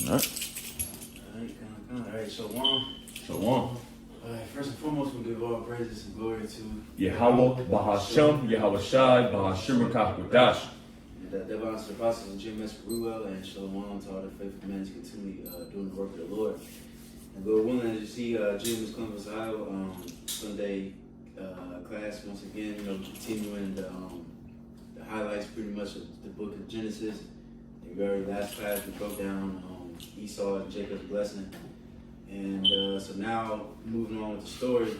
All right. All right, Shalom. Shalom. First and foremost, we give all praises and glory to Yahweh, Bahashem, Yahweh Shai, Bahashem, Kakwadash. and the divine apostles and Gms Columbus and Shalom to all the faithful men continually doing the work of the Lord. And Lord willing, as you see, Gms Columbus Ohio Sunday class once again, continuing the highlights pretty much of the book of Genesis. The very last class we broke down Esau and Jacob's blessing. And so now moving on with the story,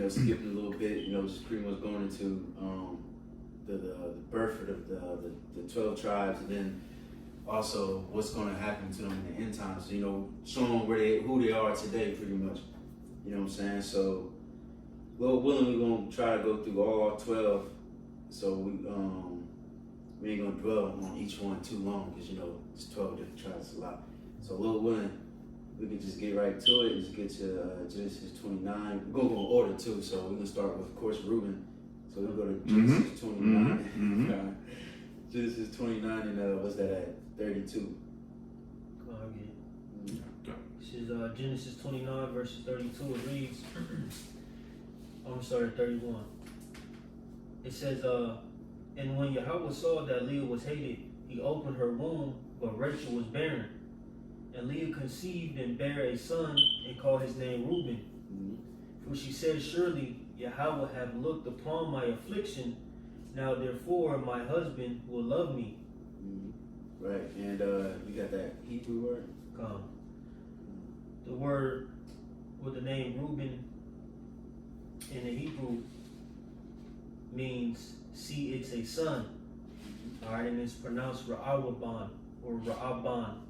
skipping a little bit, just pretty much going into the birth of the 12 tribes, and then also what's going to happen to them in the end times. Showing who they are today, pretty much. You know what I'm saying? So, Lord willing, we're going to try to go through all 12. So we ain't going to dwell on each one too long because it's 12 different tribes, it's a lot. So, Lord willing, we can just get right to it. Just get to Genesis 29. We're going to go in order too. So we're going to start with, of course, Reuben. So we'll go to Genesis 29. Genesis 29 and what's that at? 32. Come on, again. This is Genesis 29 verses 32. It reads, I'm going to start at 31. It says, and when Yahweh saw that Leah was hated, he opened her womb, but Rachel was barren. And Leah conceived and bare a son and called his name Reuben. For she said, surely Yahweh hath looked upon my affliction. Now therefore my husband will love me. Right, and we got that Hebrew word. Come. The word with the name Reuben in the Hebrew means, see, it's a son. All right, and it's pronounced Ra'awaban or Ra'aban.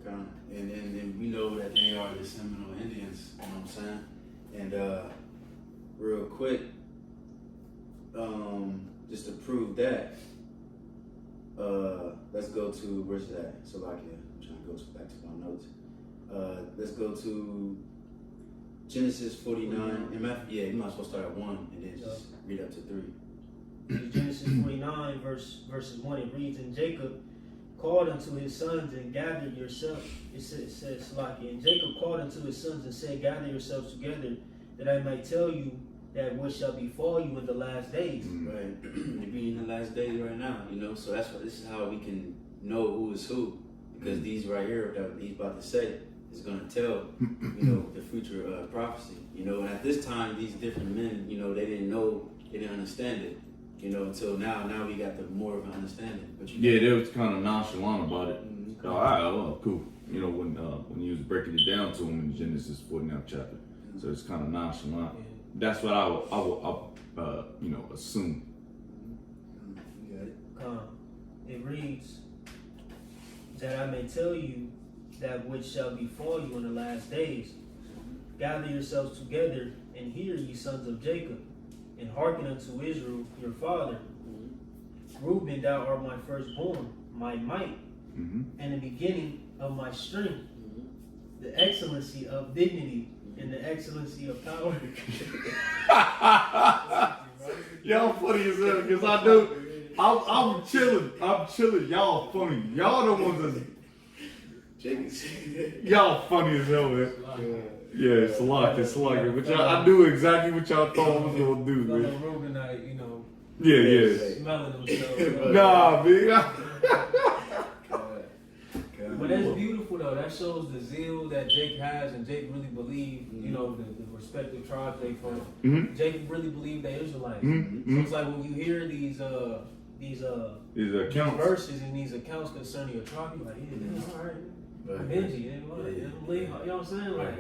And we know that they are the Seminole Indians, you know what I'm saying? And real quick, just to prove that, let's go to, where's that? Salakia, I'm trying to go back to my notes. Let's go to Genesis 49. You might as well start at 1 and then just read up to 3. Genesis 49 verses 1, it reads, and Jacob called unto his sons and gathered yourself. It says Salakia. And Jacob called unto his sons and said, gather yourselves together, that I might tell you that what shall befall you in the last days. Right. We're being in the last days right now, so that's what this is how we can know who is who. Because these right here that he's about to say is gonna tell, the future prophecy. And at this time these different men, they didn't know, they didn't understand it. Until now. Now we got the more of an understanding. But They was kind of nonchalant about it. All right, well, cool. When you was breaking it down to him in Genesis 49th chapter, so it's kind of nonchalant. That's what I would assume. You got it. It reads, that I may tell you that which shall befall you in the last days. Gather yourselves together and hear, ye sons of Jacob, and hearken unto Israel your father. Reuben, thou art my firstborn, my might, and the beginning of my strength, the excellency of dignity, and the excellency of power. Y'all funny as hell, because I know I'm chilling. Y'all funny. Y'all the ones that y'all funny as hell, man. Yeah, it's a lot. But I knew exactly what y'all thought I was gonna do, man. Reubenite, Yeah. smelling themselves. Nah, man. But that's beautiful though. That shows the zeal that Jake has, and Jake really believed, the respective tribes they from. Jake really believed they Israelites. So it's like when you hear these accounts, verses and these accounts concerning your tribe, you're like, yeah, all right. Benji, you know what I'm saying? Like,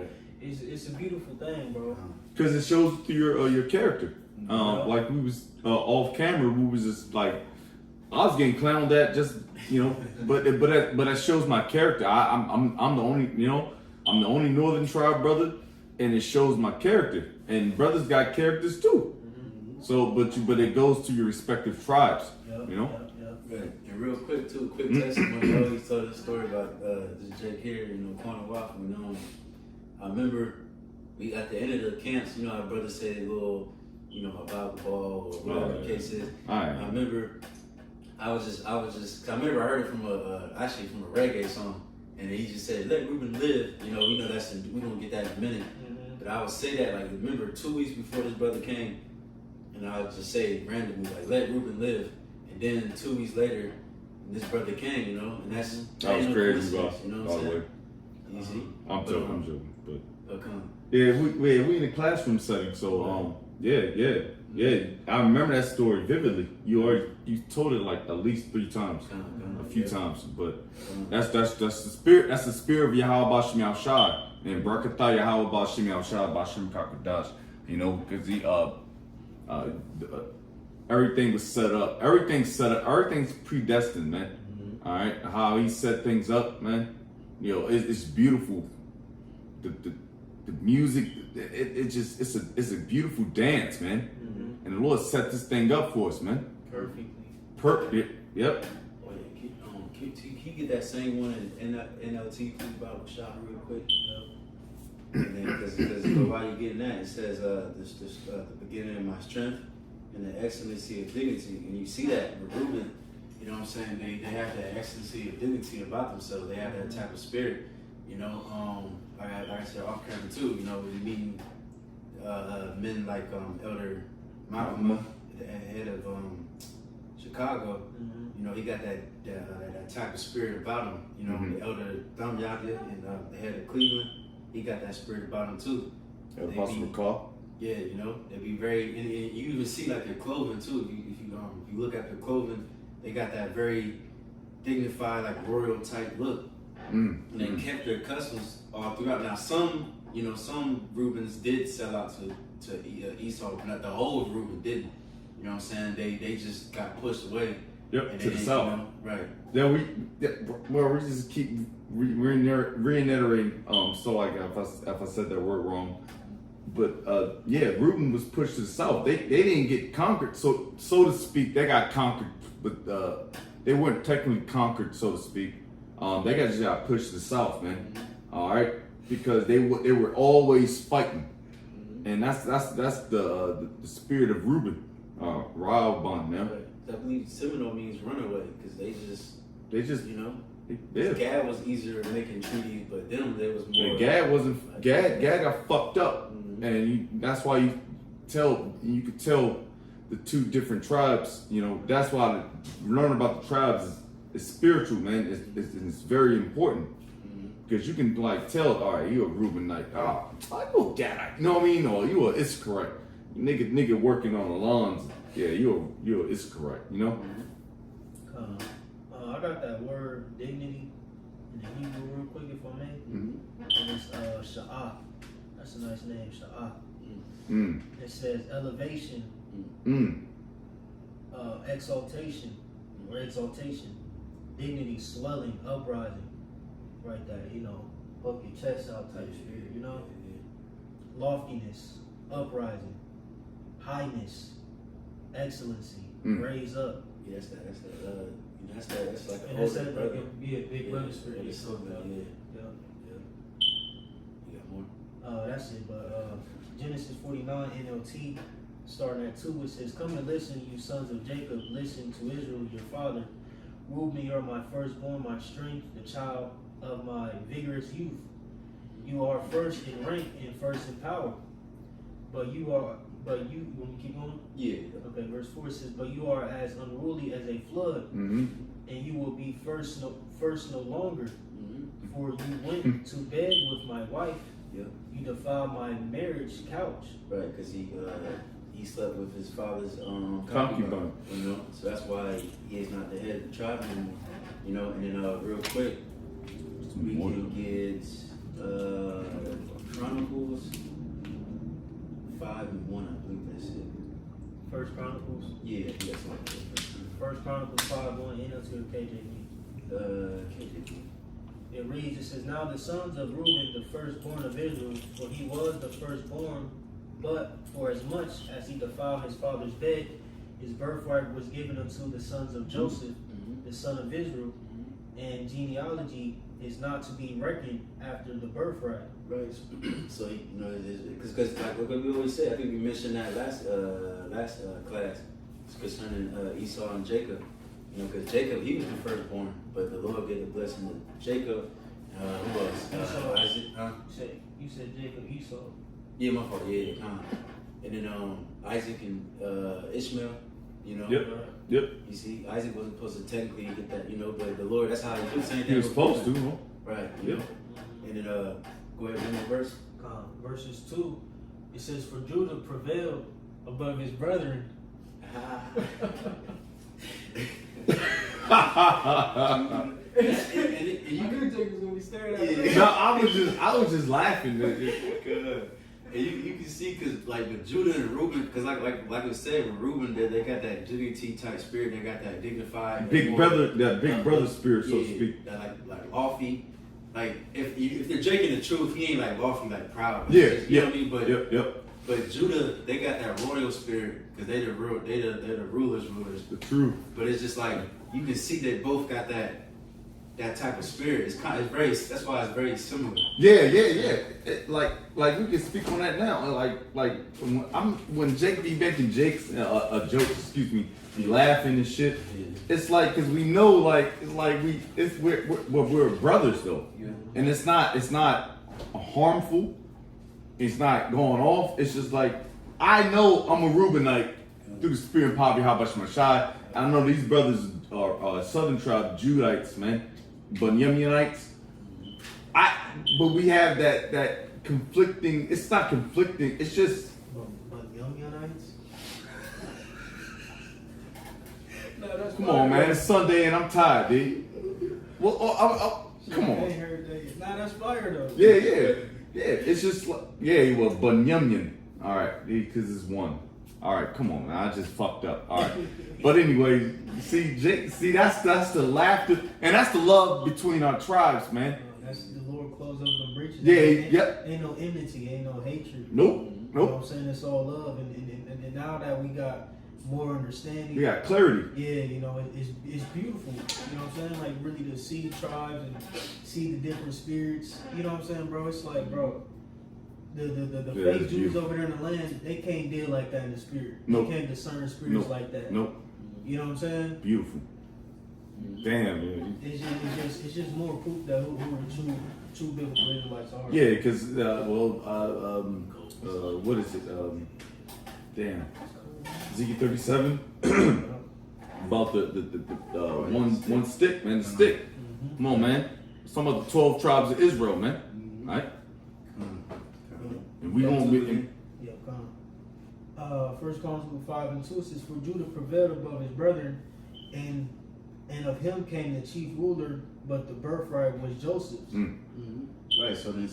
it's a beautiful thing, bro. because it shows through your character. Like we was off camera, we was just like, I was getting clowned at, just but that shows my character. I'm the only I'm the only northern tribe brother, and it shows my character. And brothers got characters too. So but it goes to your respective tribes. Right. And real quick too, quick testimony. I always told the story about this Jake here, Corner Waffle. I remember we at the end of the camps, our brothers say a little, a Bible ball or whatever the case is. All right. I remember I was just, 'cause I remember I heard it from actually from a reggae song, and he just said, "Let Ruben live." You know that's we gonna get that in a minute. But I would say that, like, remember 2 weeks before this brother came, and I would just say randomly, like, "Let Ruben live," and then 2 weeks later, this brother came, you know, and that's That was crazy, bro. you know what By I'm the way, saying? You see? I'm joking, but Okay. yeah, we in a classroom setting, so yeah. I remember that story vividly. You told it like at least 3 times, a few times, but that's the spirit. That's the spirit of Yahweh Bashim Yahushai and Barakatah Yahweh Bashim Yahushai Bashim Kakadash. You know, because everything was set up. Everything's predestined, man. Mm-hmm. All right, how he set things up, man. You know, it's beautiful. The music, it's a beautiful dance, man. Mm-hmm. And the Lord set this thing up for us, man. Perfectly. Yep. Oh yeah, can you get that same one in NLT please, Bible shot real quick? And then because while you're getting that, it says the beginning of my strength and the excellency of dignity, and you see that with Reuben. You know what I'm saying? They have that excellency of dignity about themselves. They have that type of spirit. You know, like I said off camera too. You know, we meeting men like Elder Malcolm, the head of Chicago. Mm-hmm. You know, he got that type of spirit about him. You know, the Elder Thumb Yada and the head of Cleveland, he got that spirit about him too. Apostle McCall. Yeah, you know, they be very, and you even see like their clothing too. If you look at their clothing, they got that very dignified, like royal type look. And they kept their customs all throughout. Now some Reubens did sell out to Esau, but not the whole of Reuben didn't. You know what I'm saying? They just got pushed away. Yep, to the south. You know, right. We just keep reiterating. So like if I said that word wrong, but Reuben was pushed to the south. They didn't get conquered, so to speak. They got conquered, but they weren't technically conquered, so to speak. They just got pushed to the south, man. All right, because they were always fighting, and that's the spirit of Reuben, Raoban, man. Right. I believe Seminole means runaway because they just you know. Yeah. Gad was easier making treaties, but them there was more. Gad got fucked up, and that's why you could tell the 2 different tribes. You know, that's why learning about the tribes is spiritual, man. It's very important because you can like tell. All right, you a Reubenite. I know Gad. You know what I mean? Or you a Issacharite. Nigga working on the lawns. Yeah, you a Issacharite. You know. I got that word dignity in the Hebrew real quick, if I may. And it's Sha'ah. That's a nice name, Sha'ah. It says elevation, exaltation, or exaltation, dignity, swelling, uprising, right there. You know, poke your chest out type spirit. You know, loftiness, uprising, highness, excellency, raise up. Yeah, that's like an That's older like brother. big brother spirit. It's so good. Yeah. You got more? That's it. But Genesis 49 NLT, starting at 2, it says, "Come and listen, you sons of Jacob. Listen to Israel, your father. Reuben, you are my firstborn, my strength, the child of my vigorous youth. You are first in rank and first in power. But you, when you keep going? Yeah. Okay, verse 4 says, "But you are as unruly as a flood, and you will be first no longer. For you went to bed with my wife. Yeah. You defiled my marriage couch." Right, because he slept with his father's Concubine. You know, so that's why he is not the head of the tribe anymore. You know, and then real quick, we can get Chronicles 5:1, I believe that's it. First Chronicles. Yeah, that's like it. First Chronicles 5:1, NLT or KJV. KJV. It reads, it says, "Now the sons of Reuben, the firstborn of Israel, for he was the firstborn, but for as much as he defiled his father's bed, his birthright was given unto the sons of Joseph, the son of Israel, and genealogy is not to be reckoned after the birthright." Right. So you know, because like what we always say, I think we mentioned that last class concerning Esau and Jacob. You know, because Jacob, he was the firstborn, but the Lord gave the blessing to Jacob. Who else? Isaac. Huh? You said Jacob, Esau. Yeah, my fault. Yeah, kind of. And then Isaac and Ishmael. You know. Yep. Yep. You see, Isaac wasn't supposed to technically get that. You know, but the Lord, that's how he did the same thing. He was supposed to, huh? Right. Yep. And then go ahead and read the verse. Verses 2, it says, "For Judah prevailed above his brethren." And you could take us when we stared at it. No, I was just laughing. And you can see, cause like with Judah and Reuben, cause like I said, with Reuben, they got that dignity type spirit. They got that dignified, big brother spirit, so to speak. That like lofty. Like if they're Jake in the truth, he ain't like lofty, like proud. Yeah, you know what I mean. But yep. But Judah, they got that royal spirit, cause they're the rulers. The truth. But it's just like you can see they both got that type of spirit. It's very. That's why it's very similar. Yeah. Like we can speak on that now. Like when Jake be making jokes, be laughing and shit. Yeah. It's like because we know we're brothers though, Yeah. and it's not harmful. It's not going off. It's just like I know I'm a Reubenite through the spirit and poverty. How much Mashai? I know these brothers are Southern tribe Judites, man. Bunyamunites. But we have that conflicting. It's not conflicting. It's just. Bunyamunites? No, that's Come on, man. It's Sunday and I'm tired, dude. Well, come on. Nah, that's fire though. Yeah. It's just like he was Bunyamin. All right, because it's one. All right, come on, man. I just fucked up. All right, but anyway, that's the laughter and that's the love between our tribes, man. That's the Lord closed up the breaches. Yeah, Ain't no enmity, ain't no hatred. Nope. You know what I'm saying? It's all love, and now that we got more understanding, We got clarity. yeah, you know, it's beautiful. You know what I'm saying? Like really to see tribes and see the different spirits. You know what I'm saying, bro? It's like, bro, the Yeah, fake it's Jews beautiful. over there in the land, they can't deal like that in the spirit. Nope. They can't discern spirits Nope. like that. Nope. You know what I'm saying? Beautiful. Damn, man. It's just more proof that who the true biblical Israelites are. Yeah, because what is it? Damn, Ezekiel 37 about the one stick, man. The stick. Come on, man. Some of the 12 tribes of Israel, man. Right? And we won't be. Yeah, come on. 1 Chronicles 5:2 says, "For Judah prevailed above his brethren, and of him came the chief ruler, but the birthright was Joseph's." Right. So then,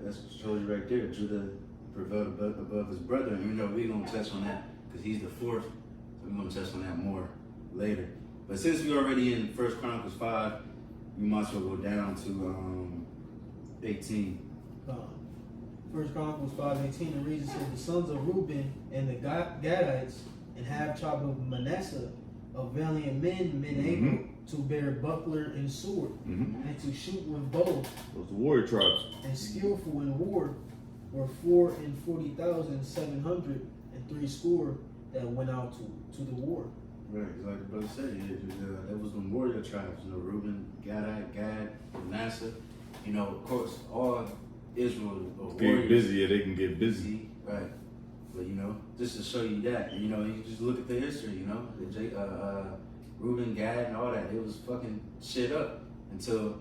that shows you right there. Judah prevailed above his brother, and we're gonna touch on that because he's the fourth. So we're gonna touch on that more later. But since we're already in 1 Chronicles 5, we might as well go down to 18. 1 Chronicles 5:18 and reads, it says, "The sons of Reuben and the Gadites and half tribe of Manasseh, of valiant men able to bear buckler and sword, and to shoot with bow, Those warrior tribes. and skillful in war, were 440,703 score that went out to the war." Right, like the brother said, that was the warrior tribes. Reuben, Gad, Manasseh. Of course, all Israel are Get warriors. busy, yeah, they can get busy. Right. But just to show you that, you just look at the history, Reuben, Gad, and all that, it was fucking shit up until,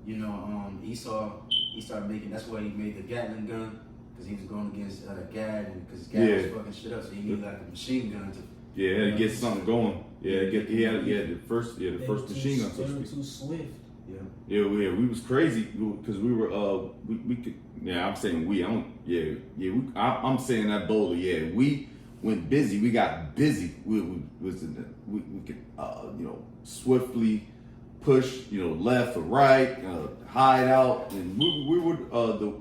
Esau, he started making, that's why he made the Gatling gun, because he was going against Gad, and because Gad was fucking shit up, so he needed like a machine gun to. Yeah, had to get something going. Yeah, he had the first machine gun. So They to were speak. too swift. Yeah, we was crazy because we were we could. Yeah, I'm saying we. I don't. Yeah. I'm saying that boldly. Yeah, we went busy. We got busy. We could swiftly push left or right, hide out, and we were the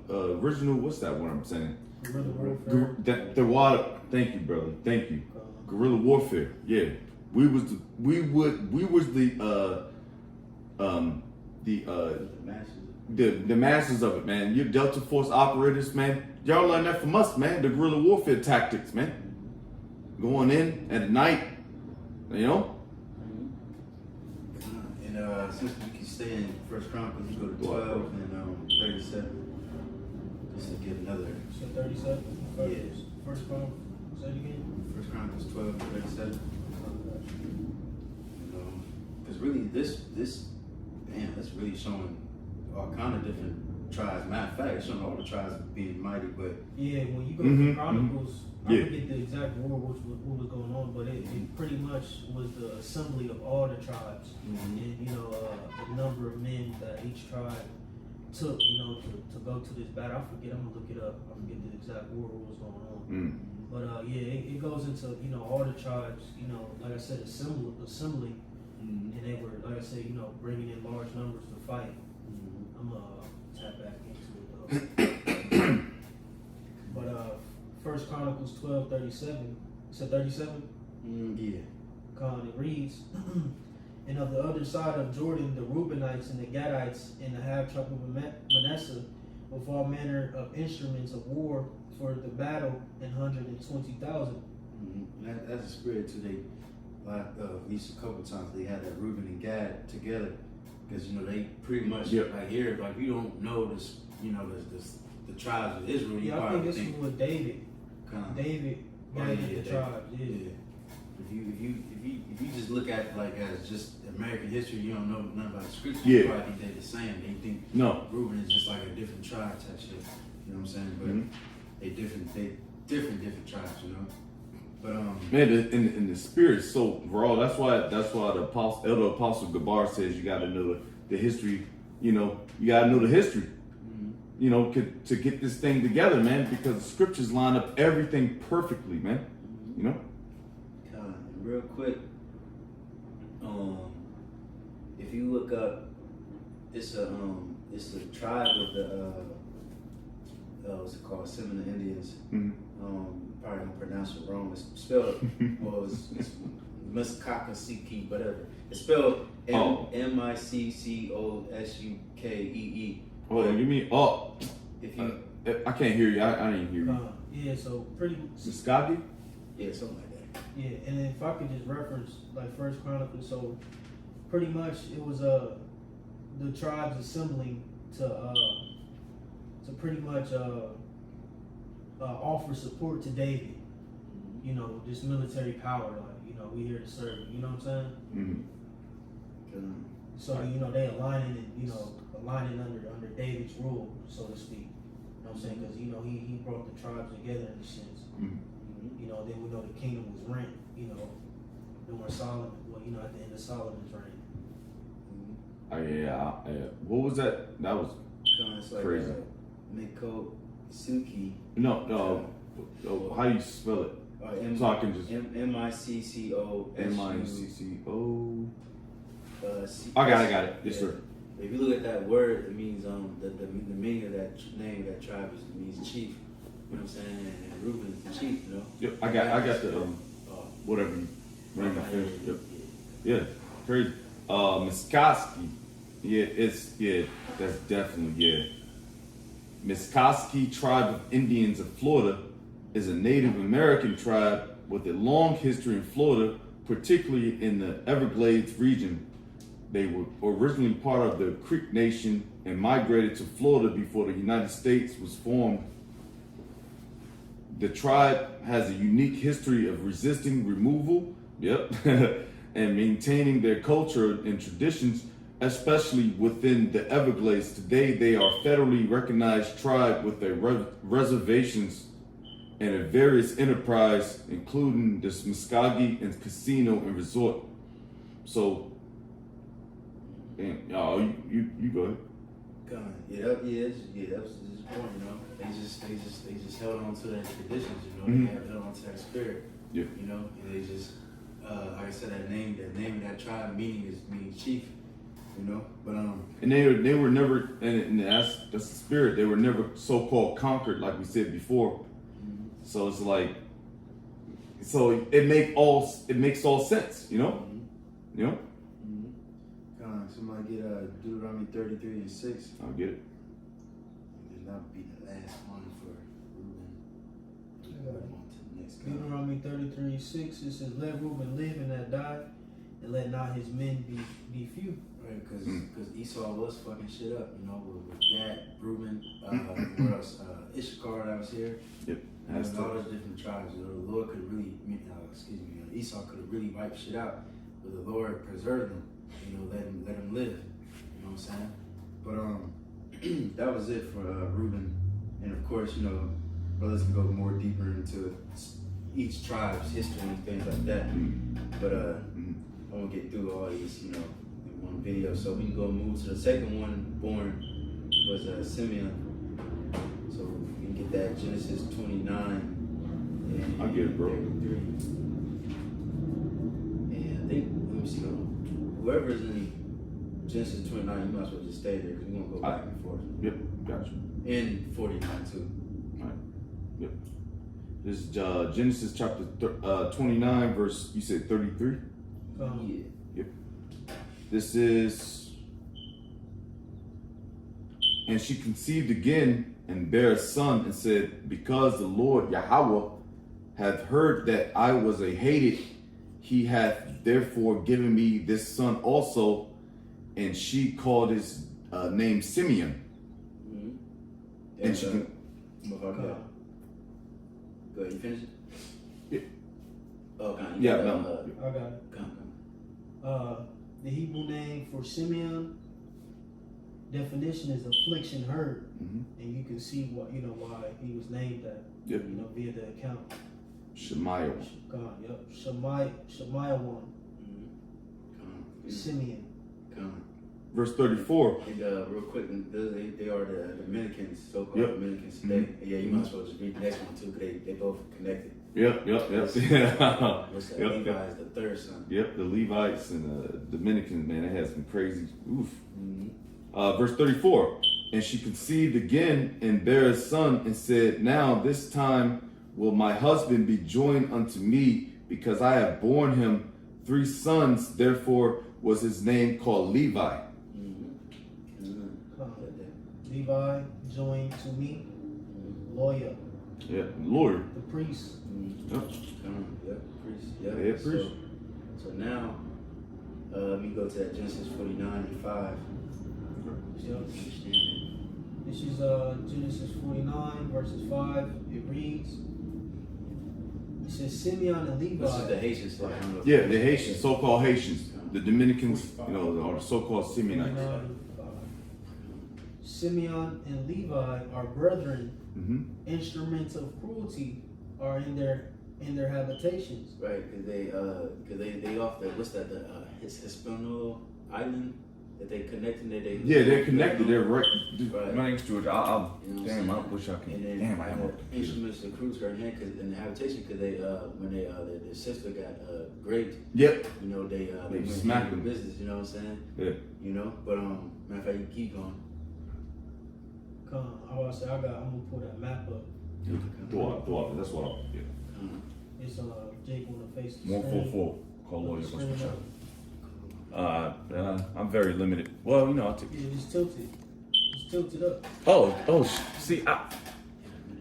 original. What's that one I'm saying? Guerrilla warfare. The water. Thank you, brother. Thank you. Guerrilla warfare. Yeah, we was the masters of it, man. You Delta Force operators, man. Y'all learned that from us, man. The guerrilla warfare tactics, man. Going in at night, since we can stay in First Chronicles, you go to 12 and 37. Just to give another. So 37? Yeah. First Chronicles, say it again? First Chronicles 12 and 37. Because really, this that's really showing all kind of different tribes. Matter of fact, it's showing all the tribes being mighty, but Yeah, when you go to Chronicles, I Yeah. forget the exact war what was going on, but it pretty much was the assembly of all the tribes, and the number of men that each tribe took, to go to this battle. I forget. I'm gonna look it up. I forget the exact war what was going on. But it goes into all the tribes. Like I said, assembly, and they were, like I said, bringing in large numbers to fight. I'm gonna tap back into it though. But First Chronicles 12:37. It's a 37. yeah. It reads, and of the other side of Jordan, the Reubenites and the Gadites and the half tribe of Manasseh, with all manner of instruments of war for the battle, 120,000. That's a spirit too. They, at least a couple times, they had that Reuben and Gad together, because they pretty much like here. Like you don't know this, the tribes of Israel. You Yeah, I think this is what David. David gathered the tribes. Yeah. If you just look at it like as just American history, you don't know nothing about the scripture. Yeah. You probably think they're the same. They think Reuben is just like a different tribe type shit. You know what I'm saying? But they different tribes. But man, in the spirit, so raw. That's why the elder apostle Gabar says you got to know the history. You got to know the history. To get this thing together, man, because the scriptures line up everything perfectly, man. Real quick, if you look up, it's the tribe of the what's it called, Seminole Indians. Probably gonna pronounce it wrong. It's spelled it's Miskakasiki, whatever. It's spelled Miccosukee. Hold on, you mean if you I can't hear you. I didn't hear you. Yeah, so pretty. Muskogee? yeah, something like that. Yeah, and then if I could just reference like First Chronicles, so pretty much it was the tribes assembling to pretty much offer support to David. This military power, like we here to serve. You know what I'm saying? So they aligning under David's rule, so to speak. You know what I'm saying? Because he brought the tribes together in a sense. Then we know the kingdom was rent. During Solomon. Well, at the end of Solomon's reign. Yeah. What was that? That was crazy. Miccosukee. No. How you spell it? So I can just Micco. Micco. I got it. Yes, sir. If you look at that word, it means the meaning of that name of that tribe means chief. You know what I'm saying? And Reuben is the chief. Yep. I got the whatever you bring my finish. Yep. Yeah. Crazy. Muskogee. That's definitely Muskogee tribe of Indians of Florida is a Native American tribe with a long history in Florida, particularly in the Everglades region. They were originally part of the Creek Nation and migrated to Florida before the United States was formed. The tribe has a unique history of resisting removal, and maintaining their culture and traditions, especially within the Everglades. Today, they are federally recognized tribe with their reservations and a various enterprise, including the Muskogee and Casino and Resort. So, you go ahead. That was his point. They just held on to that traditions. They held on to that spirit. Yeah. And they just, like I said, that name of that tribe means chief. But and they were never, and that's the spirit. They were never so-called conquered, like we said before. So it's like, it makes all sense, Somebody get Deuteronomy 33:6. I'll get it. That would be the last one for Reuben. On to the next guy. Deuteronomy 33:6. It says, "Let Reuben live and not die, and let not his men be few." Right, because Esau was fucking shit up, you know, with Gad, Reuben, what else? Issachar that was here. Yep. And all those different tribes. You know, the Lord could really, Esau could have really wiped shit out, but the Lord preserved them. You know, let him live. You know what I'm saying? But that was it for Reuben, and of course, you know, brothers can go more deeper into each tribe's history and things like that. But I won't get through all these, you know, in one video. So we can go move to the second one. Born was Simeon. So we can get that Genesis 29. And I get it, bro. 33. And I think, let me see, whoever is in Genesis 29, you might as well just stay there because we're going to go back and forth. Yep, gotcha. And 49 too. All right. Yep. This is Genesis chapter 29, verse, you said 33? Yeah. Yep. This is, and she conceived again and bare a son and said, because the Lord Yahweh hath heard that I was a hated, he hath therefore given me this son also. And she called his name Simeon. Mm-hmm. And she can, Go ahead, you finish it? Yeah. Oh, God. Yeah, I got it. Come. The Hebrew name for Simeon definition is affliction heard, and you can see what why he was named that. Yep. You know, via the account. Shemaiah. God, yep. Shemaiah one. Simeon. Come. Verse 34. And real quick, they are the Dominicans, so-called Yep. Dominicans today. Yeah, you might as well just read the next one too, because they both connected. Yep. Yeah. What's that? Yep. Levi is the third son. Yep, the Levites and the Dominicans, man, it has been crazy. Oof. Verse 34. And she conceived again and bare a son and said, now this time will my husband be joined unto me, because I have borne him 3 sons. Therefore was his name called Levi. Levi joined to me. Lawyer. Yeah, lawyer. The priest. Yep. Priest. Yeah, priest. So now, let me go to that Genesis 49 and 5. Yep. Understand it. This is Genesis 49 verses 5. It reads. It says Simeon and Levi. This is the Haitians, like, I don't know if Yeah, the Haitians, so-called Haitians. The Dominicans, you know, are the so-called Simeonites. Simeon and Levi are brethren. Mm-hmm. Instruments of cruelty are in their habitations. Right, because they off the what's that, the Hispaniola island that they connected. Yeah, they're connected. They're right. Right. My name's George. You know what I'm I saying? wish I could. And then Damn, I have a instruments of cruelty are in here in the habitation because they when they their sister got raped. Yep. You know they went smacked into them. business. You know what I'm saying? Yeah. You know, but matter of fact, you keep going. I'm gonna pull that map up. Throw up. That's what I'm. Yeah. It's Jake on the face. 144. Call lawyer. Screen up. I'm very limited. Well, you know, I'll take. Yeah, it's tilted. It's tilted up. See,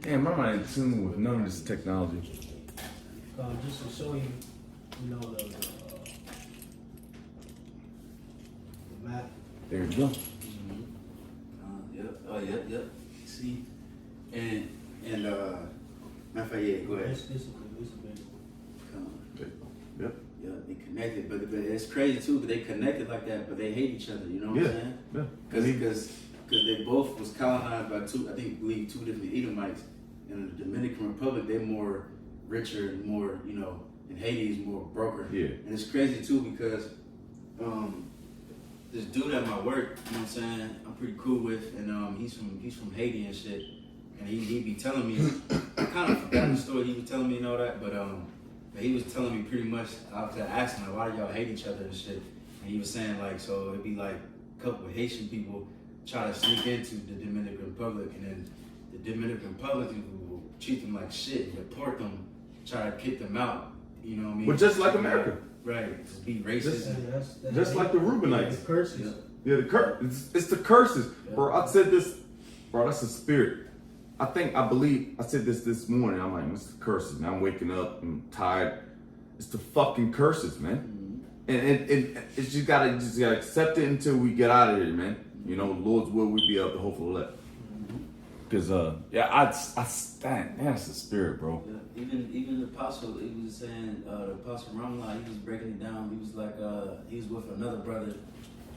damn, I'm not in tune with none of this technology. Just to show you, you know, the map. There you go. Yep. See, and matter of fact, yeah, go ahead. This is big. Come on. Yep. Yeah, they connected, but it's crazy too. But they connected like that, but they hate each other. You know what I'm saying? Yeah. Because they both was colonized by two different Edomites. In the Dominican Republic, they're more richer and more, you know, and Haiti is more broker. Yeah. And it's crazy too because this dude at my work, you know what I'm saying, I'm pretty cool with, and he's from Haiti and shit. And he be telling me, I kind of forgot the story he was telling me and all that, but he was telling me pretty much, I was asking like, why do y'all hate each other and shit? And he was saying like, so it'd be like a couple of Haitian people try to sneak into the Dominican Republic, and then the Dominican Republic will treat them like shit, deport them, try to kick them out. You know what I mean? But just like America. Right. Just be racist. That's Just like the Reubenites. The curses. Yeah, it's the curses. Bro, I said this, bro, that's a spirit. I said this morning. I'm like, it's the curses, man. I'm waking up, I'm tired. It's the fucking curses, man. and it's just gotta accept it until we get out of here, man. You know, Lord's will, we be up to hopefully let. Cause that's the spirit, bro. Yeah, even the apostle, he was saying, the apostle Ramla, he was breaking it down. He was like, he was with another brother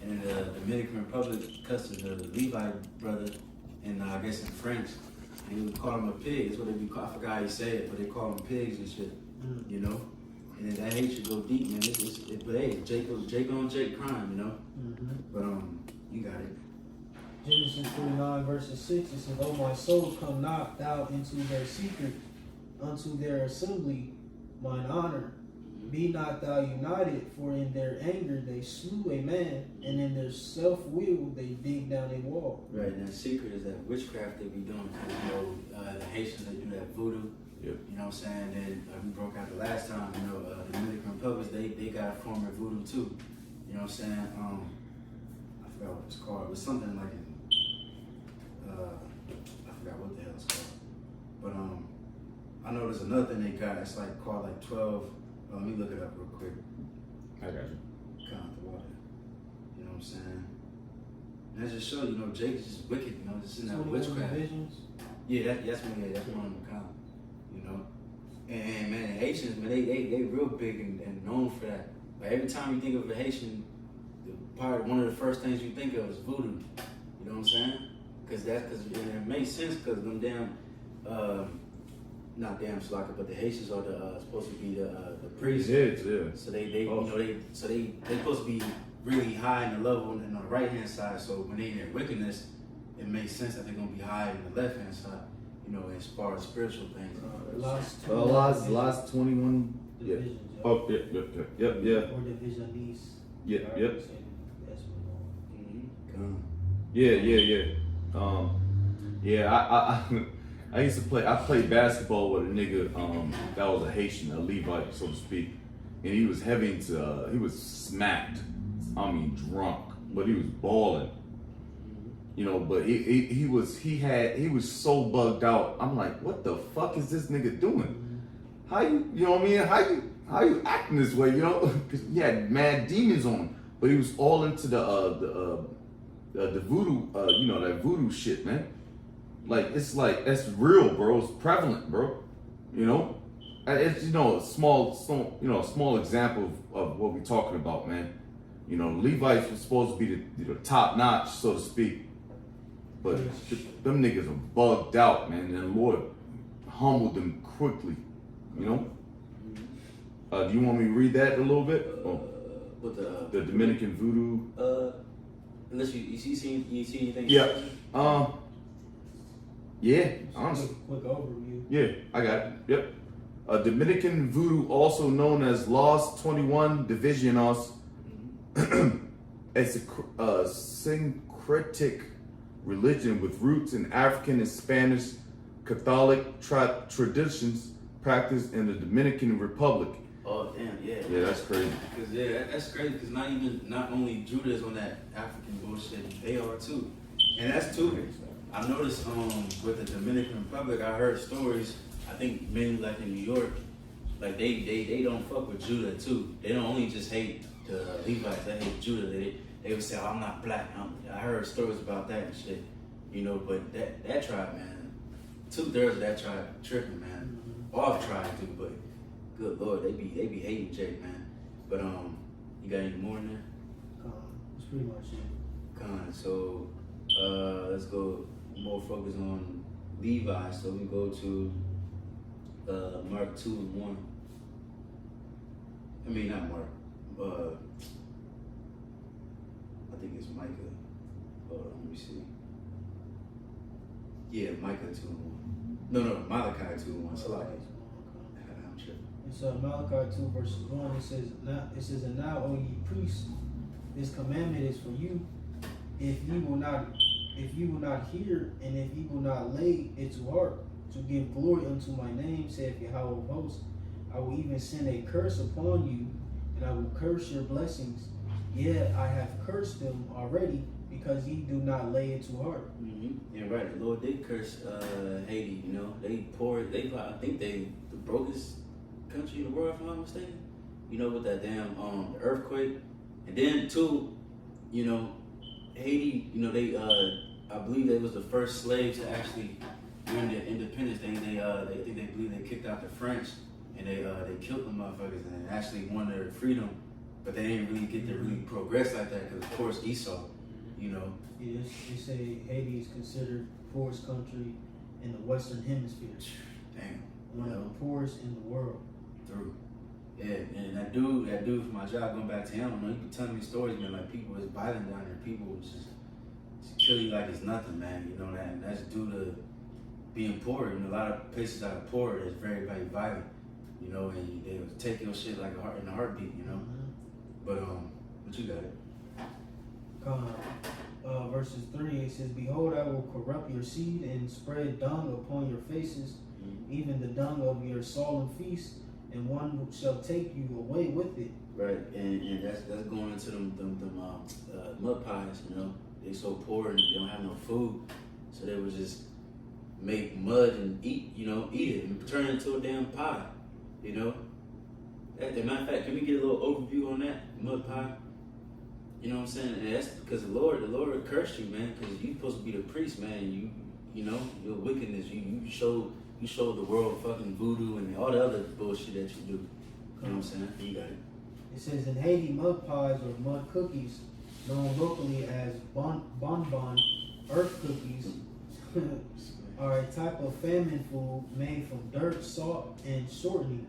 in the Dominican Republic, cussed the Levite brother, and I guess in French, and he would call him a pig. That's what they be called. I forgot how he said it, but they call them pigs and shit. You know, and then that hate should go deep, man. But hey, Jake on Jake crime, you know. But you got it. Genesis 49 verses 6, it says, O my soul, come not thou into their secret, unto their assembly, mine honor. Be not thou united, for in their anger they slew a man, and in their self-will they dig down a wall. Right, and the secret is that witchcraft they be doing. You know, the Haitians, they do that voodoo. Yep. You know what I'm saying? Then we broke out the last time, you know, the Dominican Republic, they got a form of voodoo too. You know what I'm saying? I forgot what it's called. It was something like I forgot what the hell it's called. But I know there's another thing they got. It's like called like 12. Let me look it up real quick. I got you. Count the water. You know what I'm saying? And that just shows, you know, Jake is just wicked. You know, just in that 21 witchcraft. divisions. Yeah, that's one of them count. You know, and man, the Haitians, man, they real big and known for that. But every time you think of a Haitian, one of the first things you think of is voodoo. You know what I'm saying? Because it makes sense because them damn, not damn slacker, but the Haitians are supposed to be the priests. Yeah. So they supposed to be really high in the level and on the right hand side. So when they in their wickedness, it makes sense that they're gonna be high in the left hand side. You know, as far as spiritual things. Last 21. Yeah. Divisions, yeah. Oh, yep. Or divisionis. Yep. That's what Yeah. I used to play. I played basketball with a nigga that was a Haitian, a Levite, so to speak, and he was heavy into. He was smacked. I mean, drunk, but he was balling. You know, but he was so bugged out. I'm like, what the fuck is this nigga doing? How you know what I mean? How you acting this way? You know, because he had mad demons on him, but he was all into the voodoo. You know, that voodoo shit, man. Like that's real, bro. It's prevalent, bro. You know, it's a small example of what we're talking about, man. You know, Levites were supposed to be the top notch, so to speak. But them niggas are bugged out, man. And the Lord humbled them quickly, you know. Do you want me to read that a little bit? With the Dominican voodoo. Unless you see anything. Yeah. Yeah. Honestly. Quick overview. Yeah, I got it. Yep. Dominican voodoo, also known as Los 21 Divisiones, it's a syncretic religion with roots in African and Spanish Catholic traditions practiced in the Dominican Republic. Oh damn, yeah. Yeah, that's crazy. Because that's crazy. Because not only Judah is on that African bullshit, they are too, and that's too. I noticed with the Dominican Republic, I heard stories. I think mainly like in New York, like they don't fuck with Judah too. They don't only just hate the Levites, they hate Judah. They would say, oh, I'm not black. I heard stories about that and shit, you know. But that tribe, man, 2/3 of that tribe tripping, man. Off tribe too, but good Lord, they be hating Jake, man. But you got any more in there? That's pretty much it. So let's go more focus on Levi. So we go to Mark 2:1. I mean not Mark. I think it's Micah. Hold on, let me see. Yeah, Micah 2:1. No, Malachi 2:1. So like, I'm tripping. It's Malachi 2 verses 1. It says, and now, O ye priests, this commandment is for you, if ye will not hear, and if ye will not lay it to heart, to give glory unto my name, saith Yahweh of hosts, I will even send a curse upon you, and I will curse your blessings. Yet I have cursed them already, because ye do not lay it to heart. Mm-hmm. Yeah, right. The Lord did curse Haiti. You know, I think they the brokest country in the world, if I'm not mistaken. you know, with that damn the earthquake, and then too, you know, Haiti, you know, they I believe they was the first slaves to actually during the independence thing. They believe they kicked out the French and they killed them motherfuckers and actually won their freedom, but they didn't really get to really progress like that because of course Esau, you know. Yes, they say Haiti is considered the poorest country in the Western Hemisphere. Damn. One of the poorest in the world. Through. Yeah, and that dude from my job, going back to him, you know, he been telling me stories, man, like people was violent down there, people was just kill you like it's nothing, man, you know, and that's due to being poor. You know, a lot of places that are poor is very, very violent, you know, and they will take your shit like in a heartbeat, you know. But what you got? Verses 3, it says, "Behold, I will corrupt your seed and spread dung upon your faces, even the dung of your solemn feast, and one shall take you away with it." Right, and that's going into them mud pies, you know. They so poor and they don't have no food, so they would just make mud and eat it and turn it into a damn pie, you know. As a matter of fact, can we get a little overview on that mud pie? You know what I'm saying? And that's because the Lord cursed you, man, because you're supposed to be the priest, man. You know, your wickedness, you show the world fucking voodoo and all the other bullshit that you do. You know what I'm saying? You got it. It says, "In Haiti, mud pies or mud cookies, known locally as bonbon, earth cookies, are a type of famine food made from dirt, salt, and shortening,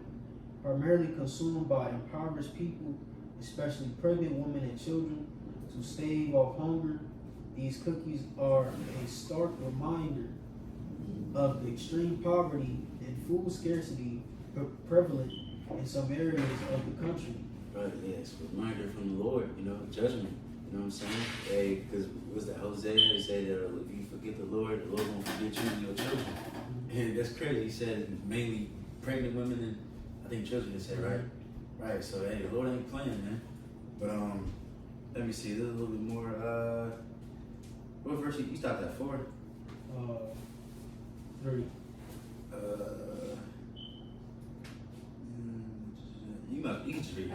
primarily consumed by impoverished people, especially pregnant women and children, to stave off hunger. These cookies are a stark reminder of the extreme poverty and food scarcity prevalent in some areas of the country." Right, yeah, it's a reminder from the Lord, you know, judgment. You know what I'm saying? Hey, because what's that, Hosea? They say that if you forget the Lord won't forget you and your children. And that's crazy. He said mainly pregnant women and I think children, they said, right? Right, so hey, the Lord ain't playing, man. But let me see, there's a little bit more. What verse you stopped at 4? 3. You can just read it.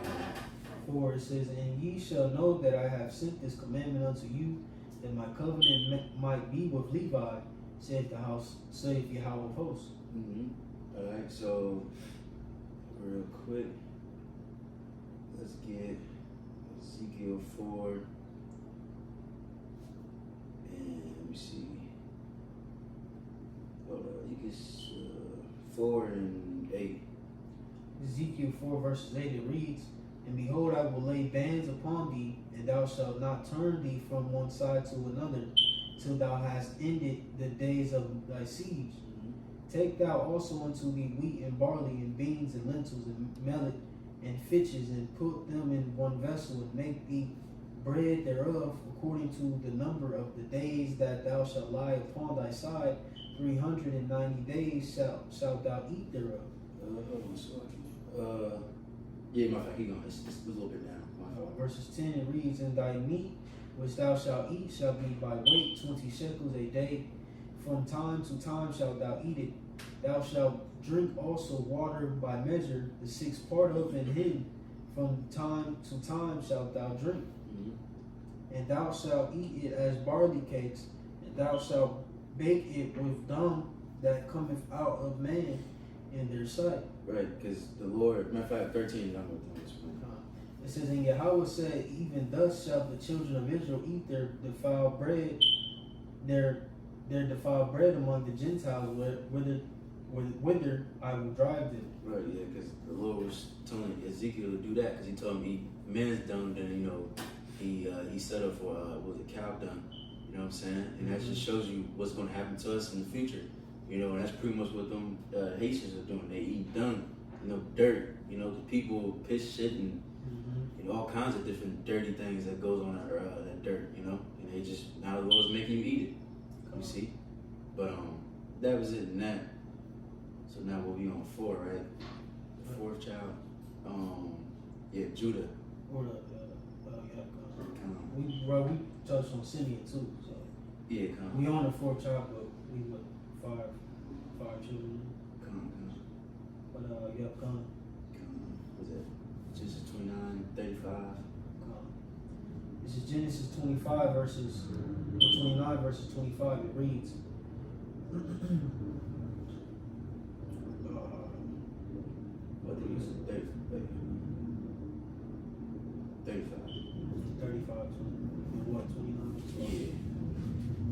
4, it says, "And ye shall know that I have sent this commandment unto you, that my covenant might be with Levi, saith Yahweh of hosts." All right, so real quick, let's get Ezekiel 4, and let me see. Hold on, you can 4 and 8. Ezekiel 4 verses 8, it reads, "And behold, I will lay bands upon thee, and thou shalt not turn thee from one side to another, till thou hast ended the days of thy siege. Take thou also unto thee wheat and barley and beans and lentils and millet and fitches, and put them in one vessel, and make thee bread thereof according to the number of the days that thou shalt lie upon thy side. 390 days shalt thou eat thereof." Yeah, my fact, keep going. It's a little bit down. Verses 10, it reads, "And thy meat which thou shalt eat shall be by weight 20 shekels a day. From time to time shalt thou eat it. Thou shalt drink also water by measure, the sixth part of an hin. From time to time shalt thou drink. And thou shalt eat it as barley cakes, and thou shalt bake it with dung that cometh out of man in their sight." Right, because the Lord, matter of fact, 13, I'm with them. It says, "And Yahweh said, Even thus shall the children of Israel eat their defiled bread, their defiled bread among the Gentiles, whither I will drive them." Right, yeah, because the Lord was telling Ezekiel to do that, because he told him eat man's dung, then, you know, he set up for, cow dung, you know what I'm saying? And that just shows you what's going to happen to us in the future, you know, and that's pretty much what them Haitians are doing. They eat dung, you know, dirt, you know, the people piss shit and you know, all kinds of different dirty things that goes on that dirt, you know, and they just, now the Lord's making you eat it, you see? But that was it in that. So now we'll be on 4, right? The 4th child. Yeah, Judah. Or we touched on Simeon too, so Yeah, we on the 4th child, but we with five children. Come. But come. Was it? Just 29, 35. This is Genesis 25 verses 29 verses 25. It reads. What did you say? 35. 35. What? 29. Yeah.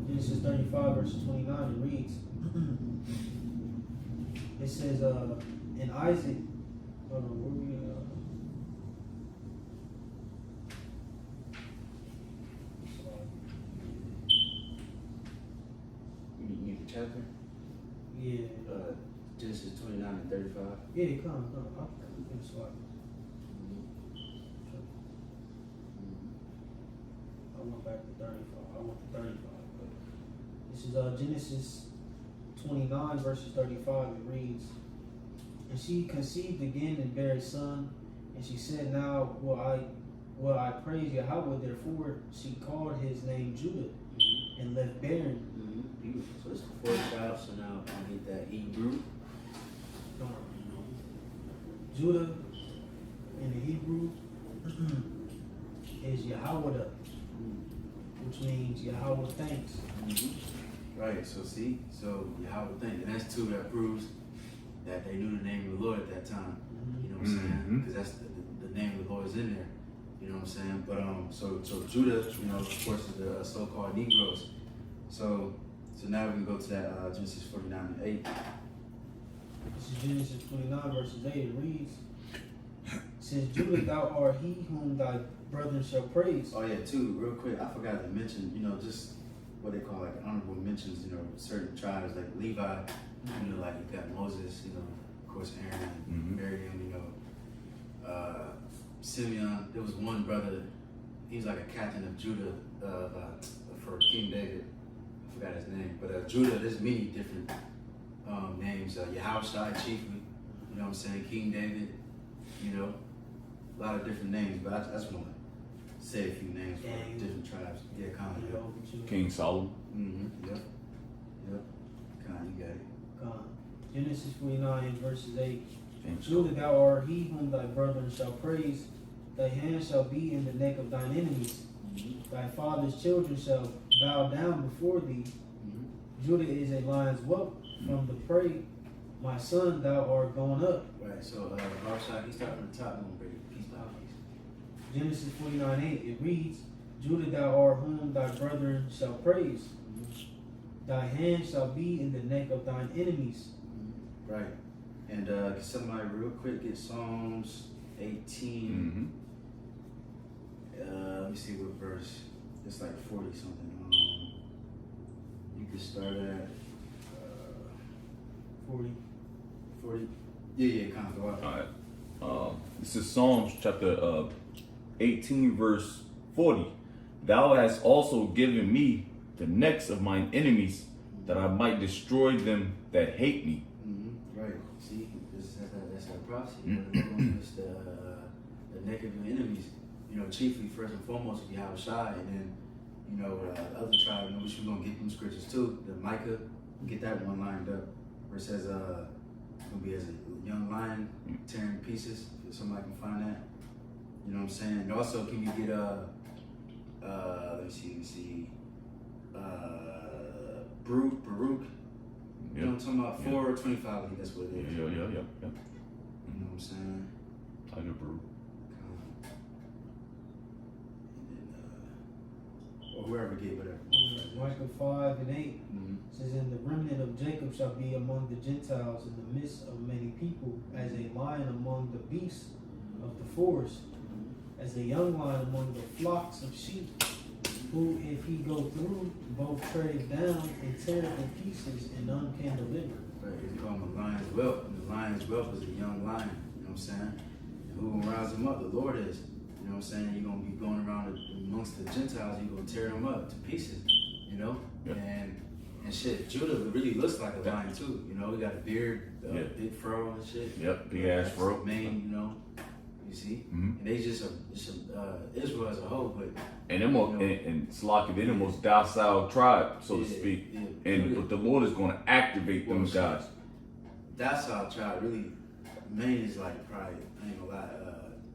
Genesis 35 verses 29. It reads. It says, and Isaac. Hold on, where we? You need the chapter? Yeah. Genesis 29 and 35. Yeah, come. I'm sorry. I went back to 35. I went to 35. But this is Genesis 29 verses 35. It reads, and she conceived again and bare a son, and she said, now will I praise Yahweh. Therefore she called his name Judah, and left barren. Beautiful. So it's the fourth child. So now I need that Hebrew. Judah in the Hebrew is Yahweh, which means Yahweh thanks. Right, so see, Yahweh thanks. And that's two that proves that they knew the name of the Lord at that time. You know what I'm saying? Because that's the name of the Lord is in there. You know what I'm saying? But so Judah, of course, is the so-called Negroes. So now we can go to that Genesis 49 and 8. This is Genesis 29 verses 8. It reads, since Judah, thou art he whom thy brethren shall praise. Oh yeah, too, real quick, I forgot to mention, just what they call like honorable mentions, certain tribes like Levi, like you got Moses, of course Aaron, Miriam, Simeon. There was one brother, he was like a captain of Judah for King David. I forgot his name, but Judah, there's many different names. Yahushua chiefly, you know what I'm saying? King David, a lot of different names, but I just want to say a few names for different tribes. Yeah, Khan, King Solomon. Yep. Khan, you got it. Genesis 49 verses 8. Judah, thou art he whom thy brethren shall praise. Thy hand shall be in the neck of thine enemies. Thy father's children shall bow down before thee. Judah is a lion's whelp from the prey. My son, thou art gone up. Right, so Yahushua, he started from the top, and we'll bring it piece by piece. Genesis 49:8. It reads, Judah, thou art whom thy brethren shall praise. Thy hand shall be in the neck of thine enemies. Right. And can somebody real quick get Psalms 18? Let me see what verse. It's like 40 something. You can start at 40. 40. Yeah, kind of go out. All right. This is Psalms chapter 18, verse 40. Thou hast also given me the necks of mine enemies, that I might destroy them that hate me. Right. See, that's our prophecy. It's the neck of your enemies. Chiefly first and foremost with Yahushua, and then the other tribe, which we're gonna get them scriptures too. The Micah, get that one lined up where it says gonna be as a young lion tearing pieces. If somebody can find that. You know what I'm saying? And also, can you get let me see, Baruch. You know what I'm talking about? 4:25. I think that's what it is. Yeah. You know what I'm saying? I get Baruch. Or whoever get whatever. Micah 5:8 says, and the remnant of Jacob shall be among the Gentiles in the midst of many people, as a lion among the beasts of the forest, as a young lion among the flocks of sheep, who if he go through, both tread down and tear in pieces, and none can deliver. Right, they call him a lion's whelp, and the lion's whelp is a young lion, you know what I'm saying? And who will rise him up? The Lord is. You know what I'm saying? You're going to be going around amongst the Gentiles, you're going to tear them up to pieces, And shit, Judah really looks like a lion too, he got a beard, big fro and shit. Yep, big ass fro. Mane, you see? And they just Israel as a whole, but... And they're more, and Slocky, they're the most docile tribe, so to speak. But the Lord is going to activate them guys. Docile tribe, really, Maine is like probably, I ain't gonna lie,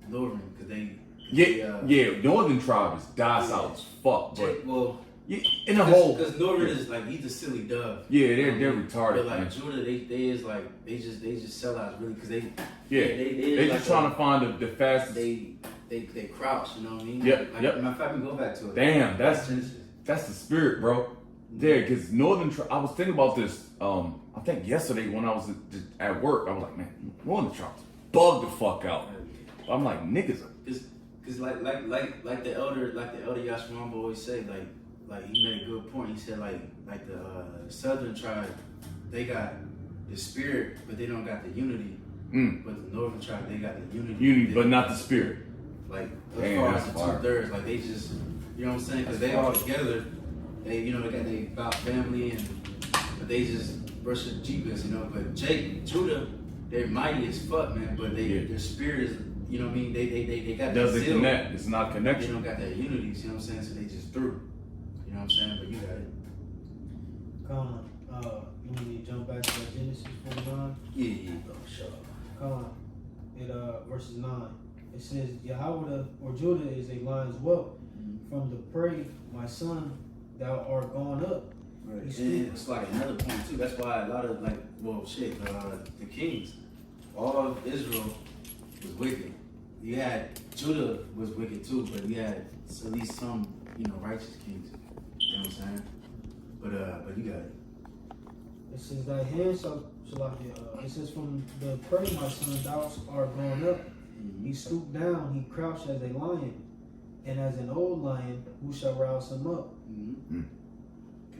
Northern, because they. Yeah, Northern tribe is docile as fuck, but well, in the whole, because Northern is like he's the silly dove. Yeah, they're retarded. But like man. Judah, they is like they just sell out really because they they like just trying to find the fastest. They crouch, you know what I mean? Yep, Like, yep. Matter of fact, we go back to it. Damn, that's the spirit, bro. Yeah, because Northern I was thinking about this. I think yesterday when I was at work, I was like, man, Northern tribes bugged the fuck out. I'm like, niggas. Cause like the elder Yashwamba always say, like he made a good point. He said like the Southern tribe, they got the spirit, but they don't got the unity. But the Northern tribe, they got the unity. But not the spirit. Like as far as the 2/3, like they just, you know what I'm saying? Because they all together, they they got they about family but they just worship Jesus, you know. But Judah, they're mighty as fuck, man. But their spirit is. You know what I mean? They got that doesn't zeal. connect. It's not connection. They don't got that unity. You know what I'm saying? So they just threw. You know what I'm saying? But you got it. Come on. You want me to jump back to Genesis 49? Yeah, bro. Sure. Come on. Verses 9. It says, Yahweh or Judah is a lion's whelp. From the prey, my son, thou art gone up. Right. And it's like another point too. That's why a lot of the kings, all of Israel was wicked. You had Judah was wicked too, but you had at least some, righteous kings. You know what I'm saying? But you got it. It says thy hand it says from the prey, my son, thou art grown up. He stooped down, he crouched as a lion, and as an old lion, who shall rouse him up? Come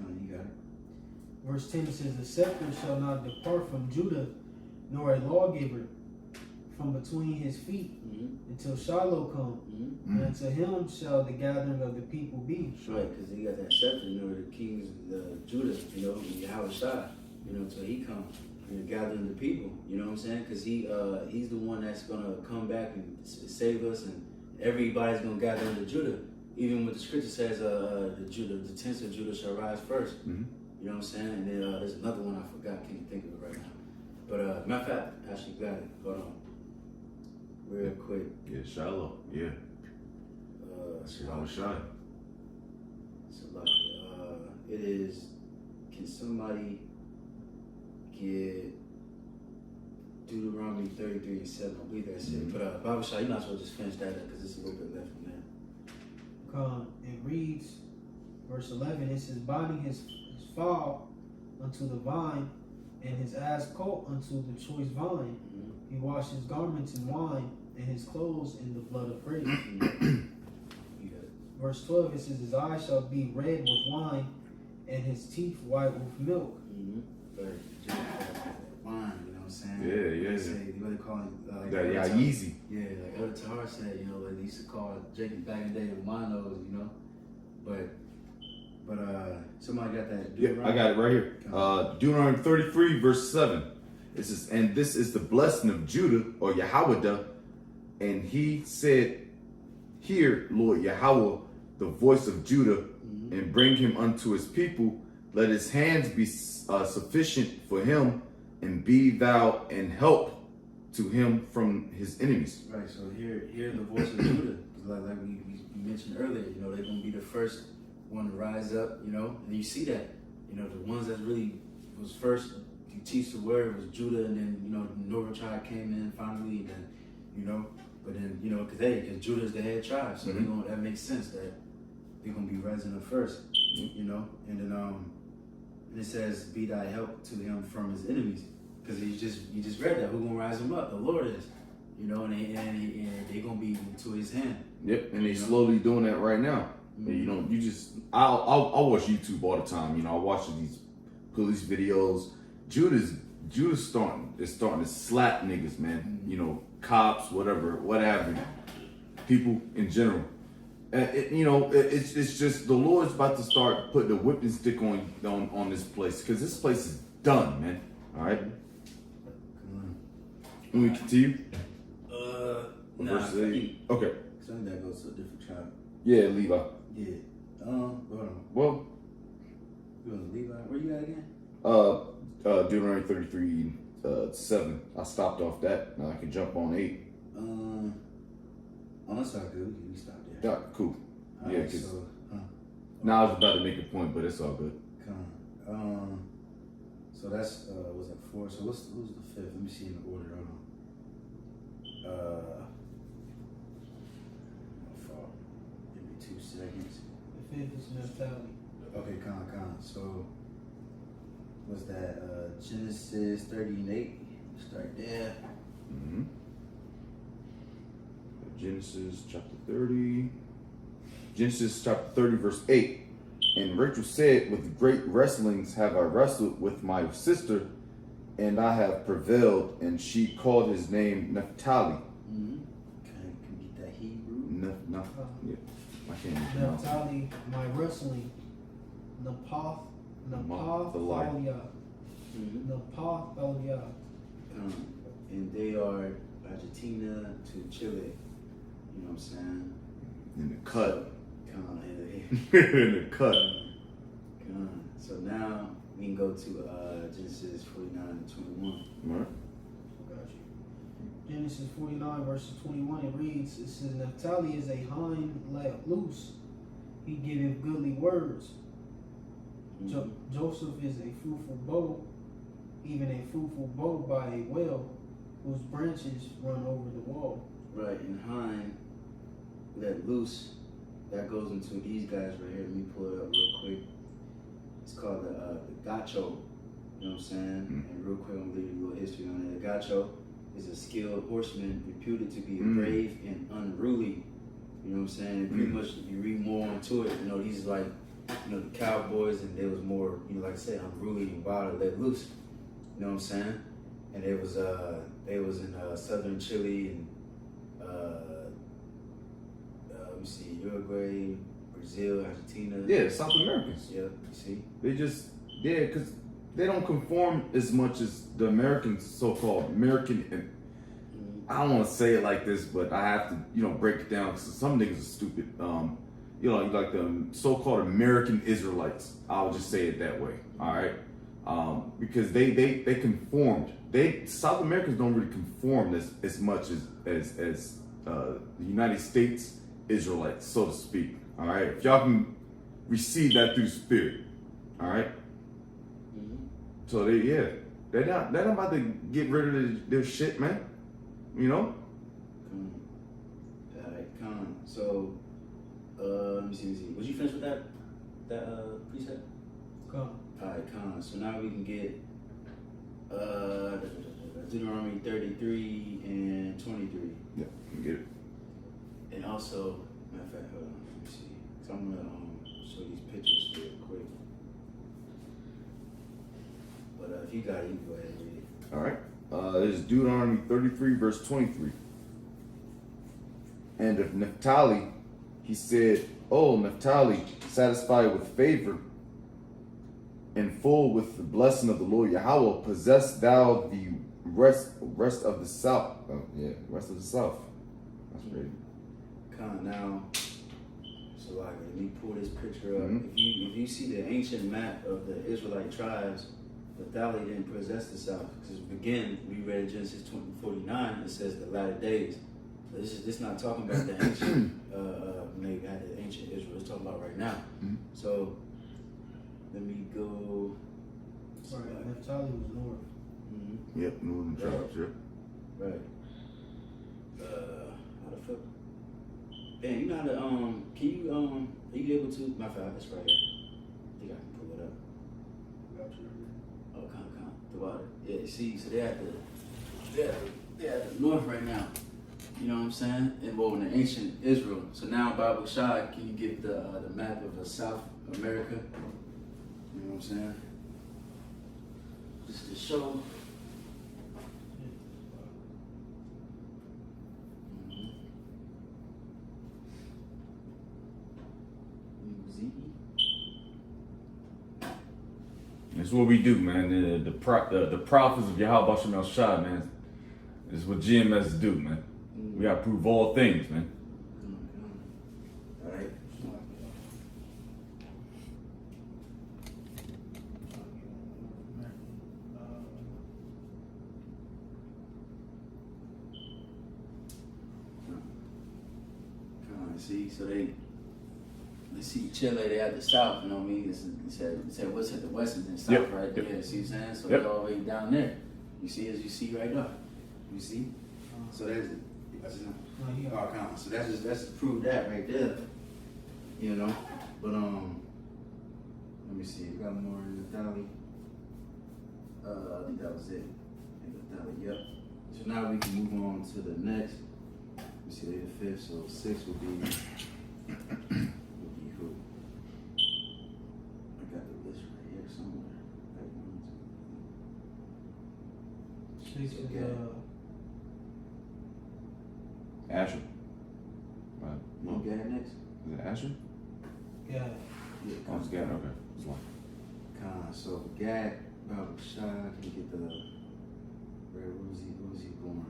on, you got it. Verse 10 says, the scepter shall not depart from Judah, nor a lawgiver from between his feet, until Shiloh come, and unto him shall the gathering of the people be. Right, because he got that scepter, the kings of Judah, Yahweh Shai, until he comes, gathering the people, you know what I'm saying? Because he's the one that's going to come back and save us, and everybody's going to gather into Judah. Even what the scripture says, the tents of Judah shall rise first. You know what I'm saying? And then there's another one I forgot, can't think of it right now. But matter of fact, actually got it. Hold on. Real quick. Yeah, Shiloh. Yeah. Shiloh Shai. So like, it is. Can somebody get Deuteronomy 33:7? I believe that's it. But Bible Shai, you might as well just finish that up because there's a little bit left from there. It reads, verse 11. It says, binding his fowl unto the vine, and his ass colt unto the choice vine. He washed his garments in wine, and his clothes in the blood of grapes. Verse 12, it says, his eyes shall be red with wine, and his teeth white with milk. But just wine, you know what I'm saying? Yeah. What they call it? That easy. Yeah, like Elder Tahar said, like they used to call Jacob back in the day the winos, But somebody got that. Yeah, I got it right here. Deuteronomy 33, verse 7. It says, and this is the blessing of Judah, or Yahweh, and he said, hear, Lord Yahweh, the voice of Judah, and bring him unto his people. Let his hands be sufficient for him, and be thou an help to him from his enemies. Right, so hear the voice of Judah. Like we mentioned earlier, they're going to be the first one to rise up, and you see that, the ones that really was first to teach the word was Judah, and then, the northern tribe came in finally, and then, but then, because Judah is the head tribe, so that makes sense that they're going to be rising up first, and then, and it says, be thy help to him from his enemies, because you just read that, who's going to rise him up? The Lord is, and they're going to be into his hand. Yep, and they're slowly doing that right now. I'll watch YouTube all the time. I watch these police videos. Judah's starting to slap niggas, man. Cops, whatever, people in general. It's just the Lord's about to start putting the whipping stick on this place, because this place is done, man. All right. Can we continue? Verse 8. Okay. Something that goes to a different tribe. Yeah, Levi. Yeah. Well, you want Levi? Where you at again? Deuteronomy 33, 7. I stopped off that. Now I can jump on 8. Oh, that's all good. We stop there. Yeah, cool. All Yeah, right, 'cause so, now I was about to make a point, but it's all good. So that's was that 4? So what's the 5th? Let me see in the order. Hold on. My fault. Give me 2 seconds. The 5th is Naphtali. Okay, con. So was that Genesis 30 and 8? Start there. Mm-hmm. Genesis chapter 30. Genesis chapter 30, verse 8. And Rachel said, with great wrestlings have I wrestled with my sister, and I have prevailed. And she called his name Naphtali. Mm-hmm. Can you get that Hebrew? Yeah, I can't pronounce it. Naphtali, my wrestling. Napath Aliyah. Mm-hmm. Napath Aliyah. And they are Argentina to Chile. You know what I'm saying? In the cut. In In the cut. So now we can go to Genesis 49 and 21. All right. Got you. Genesis 49 verses 21, it reads, it says, Naphtali is a hind let loose. He giveth goodly words. Joseph is a fruitful bow, even a fruitful bow by a well, whose branches run over the wall. Right, and hind let loose. That goes into these guys right here. Let me pull it up real quick. It's called the gacho. You know what I'm saying? Mm. And real quick, I'm gonna leave you a little history on it. The gacho is a skilled horseman reputed to be brave and unruly. You know what I'm saying? Pretty much, if you read more into it, you know, these like, you know, the cowboys, and they was more, you know, like I said, unruly and wild and let loose. You know what I'm saying? And they was in southern Chile and let me see, Uruguay, Brazil, Argentina. Yeah, South Americans. Yeah, you see? They just, because they don't conform as much as the Americans, so-called American. And I don't want to say it like this, but I have to, you know, break it down because some niggas are stupid. You know, like the so-called American Israelites. I'll just say it that way. All right, because they conformed. South Americans don't really conform as much as the United States Israelites, so to speak. All right, if y'all can receive that through the Spirit. All right. So they're not about to get rid of their shit, man. You know. Alright, so let me see. Was you finished with that preset? Come. Alright, so now we can get Deuteronomy 33 and 23. Yeah, you get it. And also, matter of fact, hold on, let me see. So I'm gonna show these pictures real quick. But if you got it, you can go ahead and read it. All right. This is Deuteronomy 33, verse 23. And of Naphtali, he said, O Naphtali, satisfied with favor and full with the blessing of the Lord Yahweh, possess thou the rest of the south. Oh, yeah, rest of the south. That's great. Now, so like, let me pull this picture up. If you see the ancient map of the Israelite tribes, Naphtali didn't possess the south. Because again, we read Genesis 49, it says the latter days. So this not talking about the ancient, when they had the ancient Israel. It's talking about right now. So let me go. Right, Naphtali was north. Yep, northern tribes, yeah. Right. How the fuck? Damn, you know how to, can you, are you able to, my fault, that's right here. I think I can pull it up. Oh, come, the water. Yeah, see, so they're at the north right now. You know what I'm saying? And well, in the ancient Israel. So now, Bible Shai, can you get the map of the South America? You know what I'm saying? Just to show. That's what we do, man. The prophets of Yahweh Shem El Shai, man. This is what GMS do, man. We gotta prove all things, man. All right. See, so they see Chile, they at the south, you know what I mean? It said what's at the west and then south, Yep. right there. Yep. See what I'm saying? So Yep. they're all the way down there. You see, as you see right now. You see? So that's it. So that's to prove that right there. You know? But let me see, got more in the tally. I think that was it. Yep. So now we can move on to the next. Let me see, they the 5th, so 6 would be who? I got the list right here somewhere. Six is, Asher. Right. You got next? Is it Asher? yeah. Yeah, Oh, it's Gad. Okay. It's one. So Gad, Babu Shah, can get the where was he born?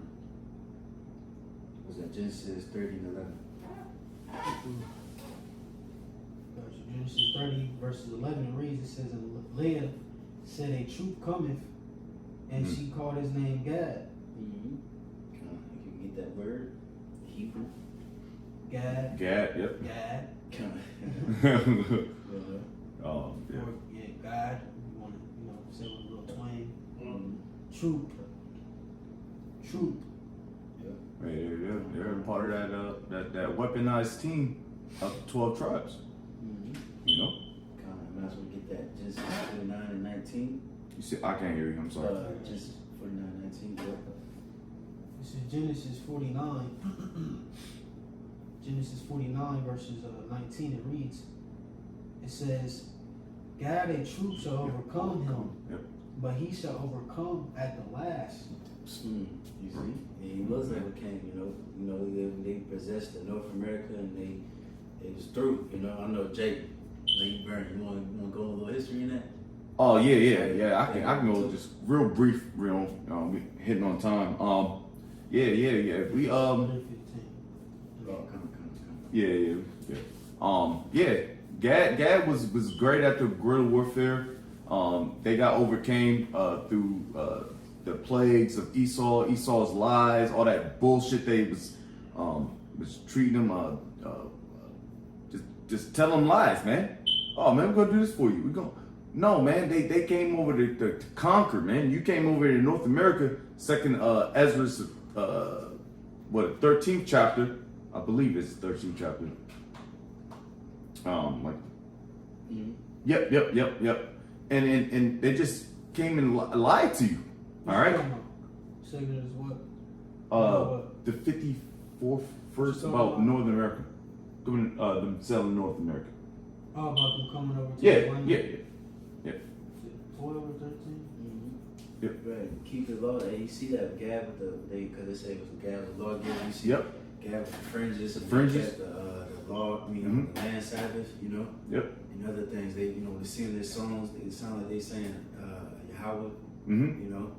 Was that Genesis 30 and 11? Genesis 30 verses 11 it reads, it says, and Leah said, a troop cometh, and she called his name Gad. Mm-hmm. You can get that word, Hebrew. Gad. Yep. Gad. Oh, yeah. Or, yeah, God. You want to, say with a little twang. Mm-hmm. Troop. Hey, they're part of that weaponized team of 12 tribes. Mm-hmm. You know? Might as well get that Genesis 49 and 19. You see, I can't hear you. I'm sorry. Genesis 49 and 19. Yep. This is Genesis 49. Genesis 49 verses 19 it reads, it says, God a troop shall overcome him, Yep. but he shall overcome at the last. You see, and he was overcame. They possessed the North America, and they was through. I know Jake. You want to go a little history in that? Oh yeah. I can go just real brief, we hitting on time. Yeah. We 15. Yeah. Gad was great at the guerrilla warfare. They got overcame through the plagues of Esau's lies, all that bullshit they was treating them, just tell them lies, man. Oh man, we're gonna do this for you. No, man, they came over to conquer, man. You came over to North America, second Ezra's 13th chapter, I believe it's the 13th chapter. Yep. And they just came and lied to you. All right. Second is what? The 54th verse about North America, them selling North America. Oh, about them coming over to Yeah. 12 or 13? Yep. Right. Keep the law. And you see that Gad with because they say it was Gad with the lawgiver. You see Yep. Gad with the fringes. The law, the land Sabbath, Yep. and other things. They, they sing their songs. They sound like they saying Yahweh, and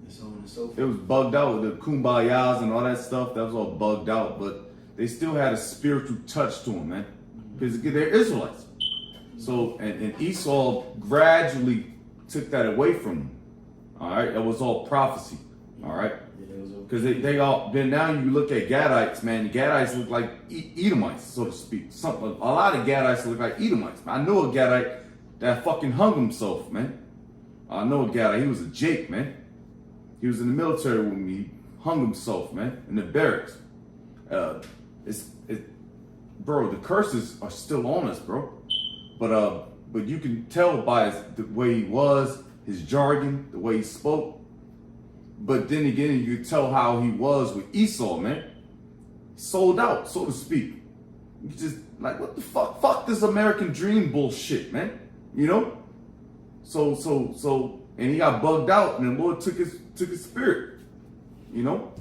so on and so forth. It was bugged out with the kumbayas and all that stuff. That was all bugged out, but they still had a spiritual touch to them, man, because they're Israelites. So and Esau gradually took that away from them. All right, it was all prophecy. All right. Because they all, then now you look at Gadites, man, the Gadites look like Edomites, so to speak. A lot of Gadites look like Edomites. I know a Gadite that fucking hung himself, man. I know a Gadite, he was a Jake, man. He was in the military with me, he hung himself, man, in the barracks. Bro, the curses are still on us, bro. But you can tell by the way he was, his jargon, the way he spoke. But then again, you could tell how he was with Esau, man. Sold out, so to speak. You just like, what the fuck? Fuck this American dream bullshit, man. So, and he got bugged out, and the Lord took his spirit. So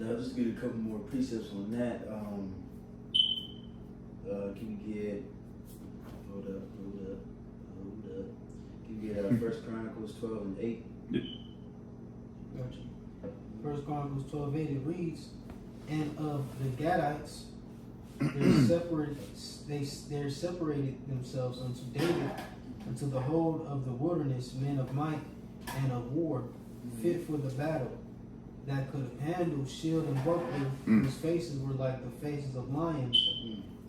I'll just get a couple more precepts on that. Can you get? Hold up. Can you get 1 Chronicles 12 and 8? Yeah. Gotcha. 1 Chronicles 12:8 it reads, and of the Gadites, they're separated themselves unto David, unto the whole of the wilderness, men of might and of war, fit for the battle. that could handle shield and buckler, whose faces were like the faces of lions,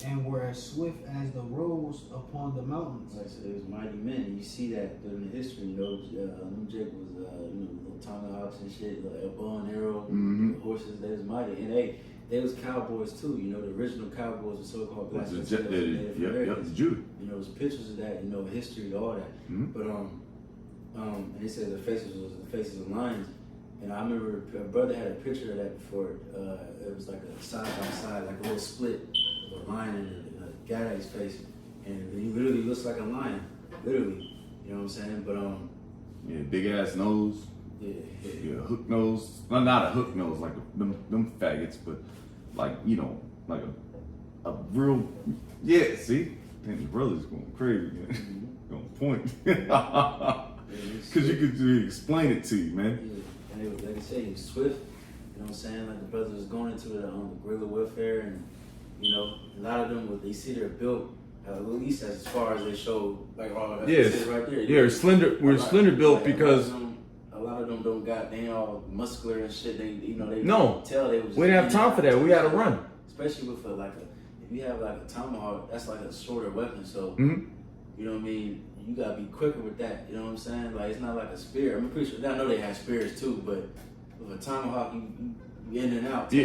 and were as swift as the roes upon the mountains. Like I said, it was mighty men. And you see that during the history, them Jake was, little tomahawks and shit, like a bow and arrow, the horses, they was mighty. And they was cowboys too, the original cowboys were so-called black Native Americans. Judah. There's pictures of that, history, all that. But, and they said the faces was the faces of lions. And I remember a brother had a picture of that before. It was like a side by side, like a little split of a lion and a Gadai's face, and he literally looks like a lion, literally. You know what I'm saying? But yeah, big ass nose. yeah, hook nose. Well, not a hook nose like them faggots, but like like a real See, damn, the brother's going crazy, man. Going point. Because you could explain it to you, man. Yeah. And it was, like I say, he was swift. You know what I'm saying? Like the brother was going into the guerrilla warfare, and a lot of them, they see they're built, at least as far as they show, like all that right there. Yeah, slender. We're slender built because a lot of them don't got, they all muscular and shit. They no, tell they was. We didn't have time for that. We had to run. Especially with if you have like a tomahawk, that's like a shorter weapon. So you know what I mean. You gotta be quicker with that. You know what I'm saying? Like it's not like a spear. I'm pretty sure. I know they had spears too, but with a tomahawk, you in and out. Yeah.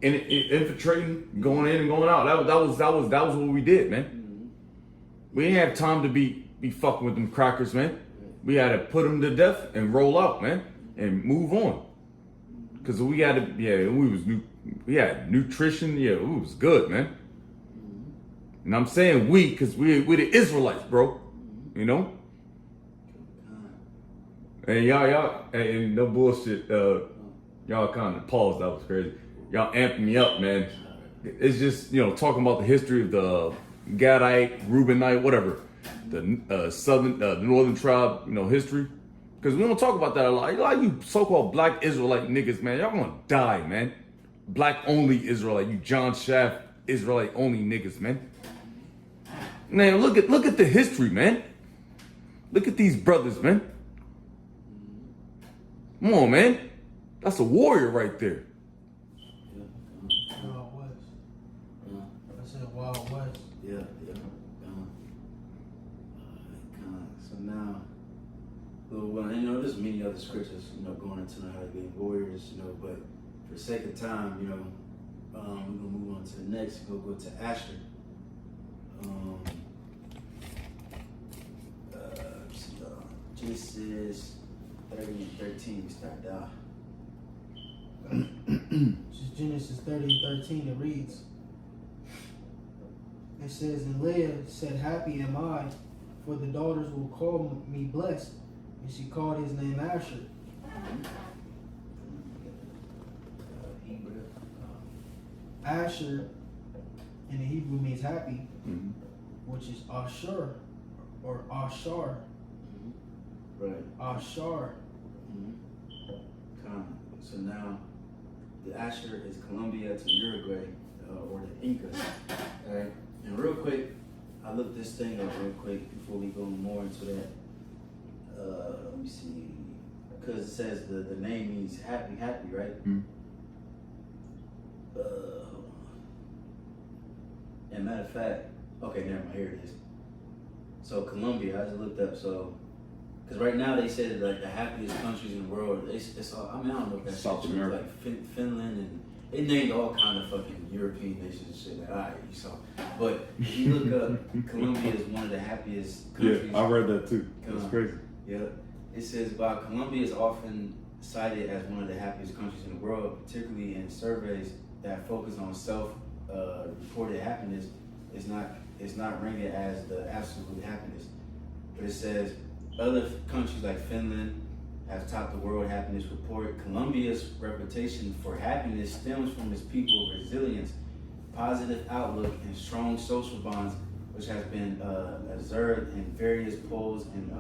Infiltrating, going in and going out. That was what we did, man. We didn't have time to be fucking with them crackers, man. We had to put them to death and roll out, man, and move on. Cause we had to, we had nutrition. Yeah, it was good, man. And I'm saying we, cause we the Israelites, bro. And y'all, and no bullshit. Y'all kind of paused. That was crazy. Y'all amped me up, man. It's just talking about the history of the Gadite, Reubenite, whatever, the southern, the northern tribe, history. Cause we don't talk about that a lot. A lot of you so-called black Israelite niggas, man, y'all gonna die, man. Black only Israelite, you John Shaft Israelite only niggas, man. Man, look at the history, man. Look at these brothers, man. Come on, man. That's a warrior right there. Wild West. I said Wild West. Yeah. So now, there's many other scriptures, going into how to be warriors, but for the sake of time, we're gonna move on to the next. We'll go to Asher. Genesis 30:13 we start out. This is Genesis 30:13. It reads. It says, and Leah said, "Happy am I, for the daughters will call me blessed." And she called his name Asher. Asher in the Hebrew means happy, which is Ashur or Ashar. Right. Ashar. So now, the Asher is Colombia to Uruguay, or the Incas. All right. And real quick, I looked this thing up real quick before we go more into that. Let me see, because it says the name means happy, right? And matter of fact, okay, never mind, here it is. So Colombia, I just looked up, because right now they said like the happiest countries in the world, it's all, I don't know if that's South true, America. like Finland, and they named all kind of fucking European nations and shit, like, alright, you saw. But if you look up, Colombia is one of the happiest countries. Yeah, I read that too. That's crazy. Yeah. It says, while Colombia is often cited as one of the happiest countries in the world, particularly in surveys that focus on self-reported happiness, it's not ranked as the absolute happiness. But it says other countries like Finland have topped the World Happiness Report. Colombia's reputation for happiness stems from its people's resilience, positive outlook, and strong social bonds, which has been observed in various polls and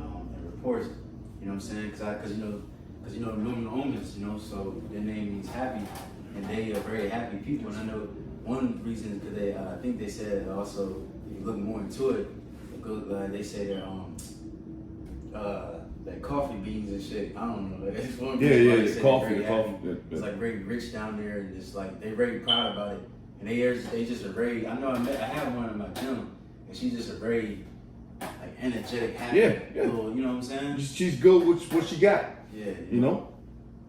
reports. You know what I'm saying? Because Lumen Omens, so their name means happy, and they are very happy people. And I know one reason is because I think they said also, if you look more into it, they say that like coffee beans and shit. I don't know. Like, it's one of Yeah, those yeah, places the that coffee, very the coffee. happy. Yeah, It's yeah. like very rich down there, and it's like they very proud about it. And they just are very. I know I have one in my gym, and she's just a very like energetic, happy, Yeah. little. You know what I'm saying? She's good with what she got. Yeah. You know,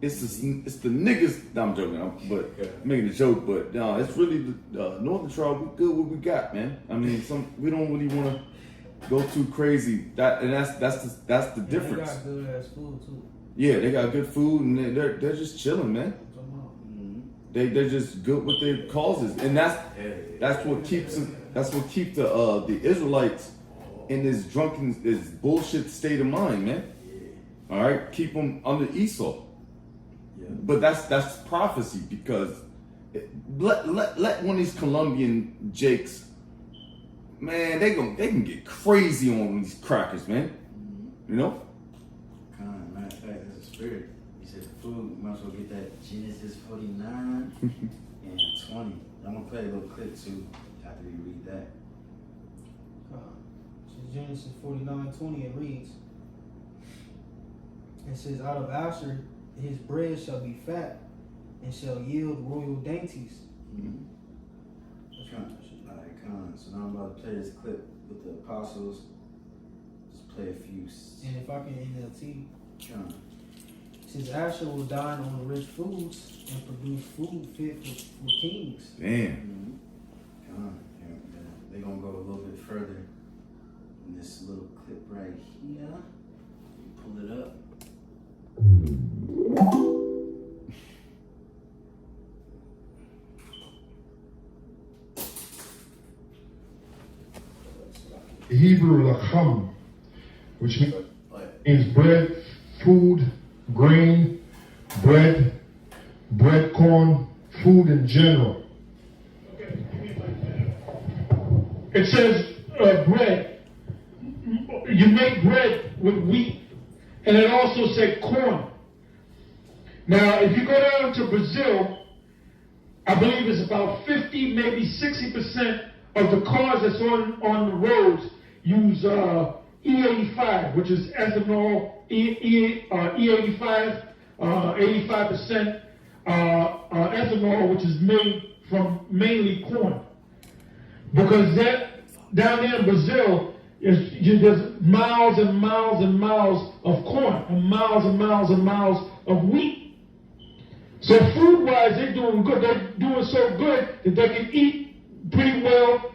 it's the niggas. No, I'm joking, but I'm making a joke. But no, it's really the Northern Tribe. We good what we got, man. I mean, we don't really want to go too crazy. That's the And difference. They got good ass food too. Yeah, they got good food and they're just chilling, man. They're just good with their causes, and that's what keeps them. That's what keep the Israelites in this bullshit state of mind, man. All right, keep them under Esau. Yeah. But that's prophecy, because let one of these Colombian jakes, man, they can get crazy on these crackers, man. You know. Matter of fact, that's a spirit. He said food, you might as well get that Genesis 49 and 20. I'm gonna play a little clip too after you read that. So Genesis 49:20, it reads, it says, out of Asher his bread shall be fat and shall yield royal dainties. Mm-hmm. Alright, come on. So now I'm about to play this clip with the apostles. Just play a few. And if I can NLT, Come on. it says Asher will dine on rich foods and produce food fit for kings. Damn. Mm-hmm. Come on. Yeah. They're gonna go a little bit further in this little clip right here. Pull it up. The Hebrew lacham, which means bread, food, grain, bread, corn, food in general. It says bread. You make bread with wheat, and it also said corn. Now, if you go down to Brazil, I believe it's about 50, maybe 60% of the cars that's on the roads use E85, which is ethanol, E85, 85% ethanol, which is made from mainly corn. Because that down there in Brazil, there's miles and miles and miles of corn and miles and miles and miles of wheat. So food-wise, they're doing good. They're doing so good that they can eat pretty well,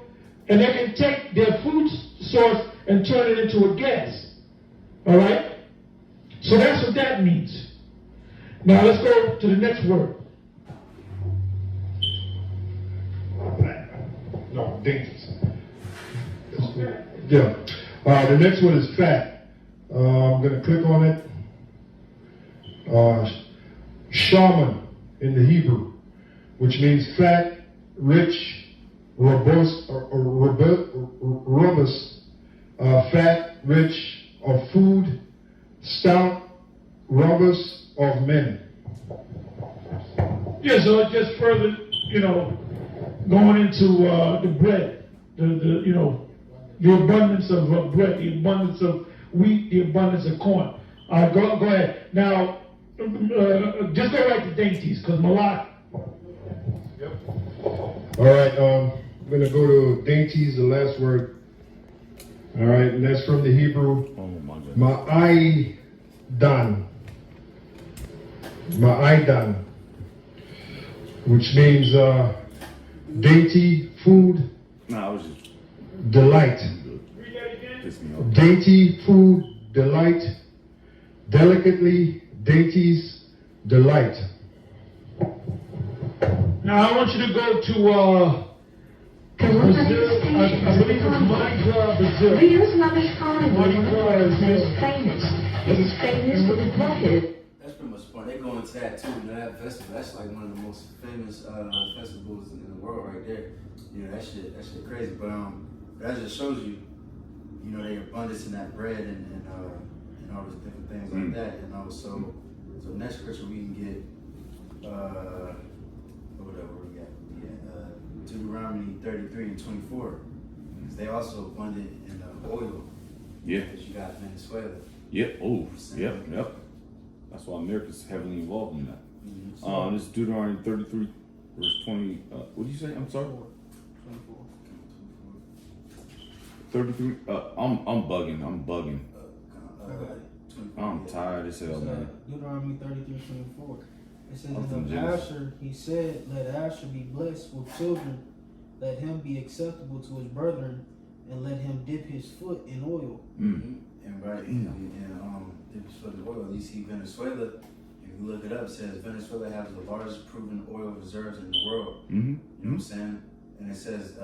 and they can take their food source and turn it into a gas. All right? So that's what that means. Now let's go to the next word. No, dainties. Yeah. The next one is fat. I'm going to click on it. Shaman in the Hebrew, which means fat, rich, robust, fat, rich of food, stout, robust of men. Yeah, so it just further, going into the bread, the abundance of bread, the abundance of wheat, the abundance of corn. Go ahead. Now, just go right to dainties, because Malak. Yep. All right, I'm going to go to dainties, the last word. All right, and that's from the Hebrew. Oh my goodness. Ma'aidan, which means dainty, food, Nah, I was just delight. pissed me off. Dainty, food, delight, delicately, dainties, delight. Now I want you to go to Brazil. I believe it's Monica, Brazil. Rio's Lavish Carnival is one of the world's most famous. It is famous for its rocket. That's pretty much fun. They go into that too. That festival, that's like one of the most famous festivals in the world right there. That shit crazy. But that just shows you, the abundance in that bread and all those different things like that. So next scripture we can get whatever we got. Deuteronomy 33 and 24. Because they also abundant in oil. Yeah. Because you got Venezuela. Yep. Oh, yep. That's why America's heavily involved in that. This is Deuteronomy 33, verse 20. What did you say? I'm sorry. 24. 33. I'm bugging. I'm tired as hell, It's, man. Deuteronomy 33:24. It says, I'm "And from of Genesis. Asher, he said, let Asher be blessed with children, let him be acceptable to his brethren, and let him dip his foot in oil." Mm. And right, and dip his foot in oil. You see Venezuela, if you look it up, it says Venezuela has the largest proven oil reserves in the world. Mm-hmm. You know what I'm saying? And it says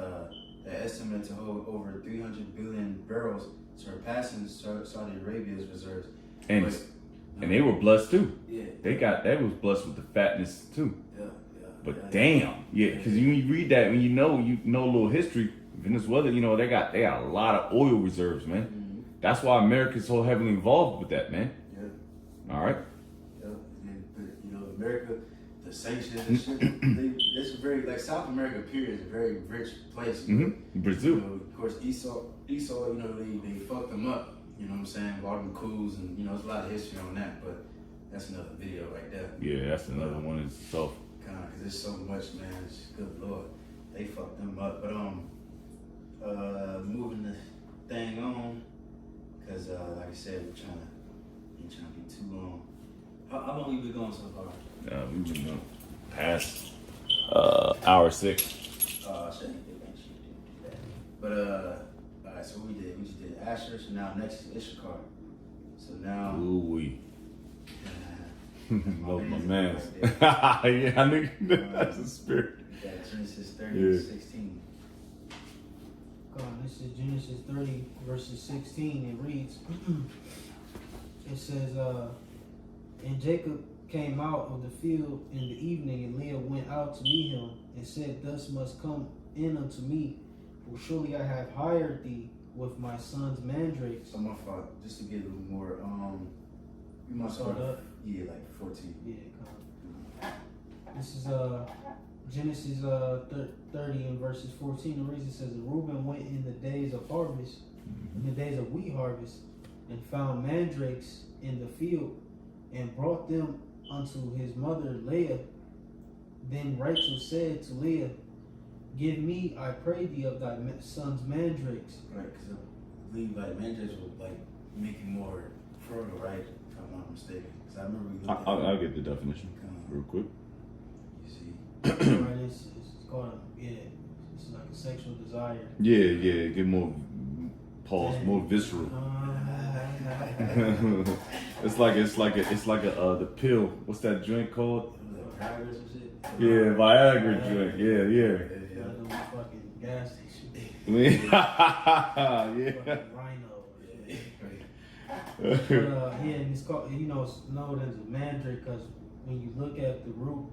they're estimated to hold over 300 billion barrels, surpassing Saudi Arabia's reserves. And they were blessed too. Yeah. They was blessed with the fatness too. Yeah. But damn, because when you read that, when you know a little history, Venezuela, they got a lot of oil reserves, man. Mm-hmm. That's why America's so heavily involved with that, man. Yeah. All right. Yeah. But America, the sanctions and shit, it's very, like South America, period, is a very rich place. Mm-hmm. Brazil. Of course, Esau, they fucked them up. You know what I'm saying? All them coups, and there's a lot of history on that, but that's another video right there. Yeah, that's another one in itself. Kind of, because there's so much, man. It's, good Lord, they fucked them up. But moving the thing on, because like I said, we're trying to be too long. How long we been going so far? We've been past hour 6. Shit, but all right. So what we just did Asher. So now next is Issachar. So now. Ooh wee. Love my man. Right Yeah, I knew that's the spirit. Yeah, Genesis 30:16. This is Genesis 30 verses 16. It reads, it says, "And Jacob came out of the field in the evening, and Leah went out to meet him, and said, Thus must come in unto me, for surely I have hired thee with my son's mandrakes." So my fault. Just to get a little more. You must Start up. Yeah, like 14. Yeah, come on. This is Genesis 30 and verses 14. The reason says, "And Reuben went in the days of harvest, in the days of wheat harvest, and found mandrakes in the field, and brought them unto his mother Leah. Then Rachel said to Leah, Give me, I pray thee, of thy son's mandrakes." Right, because I believe like mandrakes will like make you more fertile, right? If I'm not mistaken. Because I remember we looked at I'll get the definition real quick. You see. Right, it's called it's like a sexual desire. Yeah, get more pause, more visceral. It's like the pill. What's that drink called? Viagra or some shit? Yeah, Viagra drink. Yeah. Fucking gas station. Yeah. Fucking rhino. And it's called, it's known as a mandrake because when you look at the root,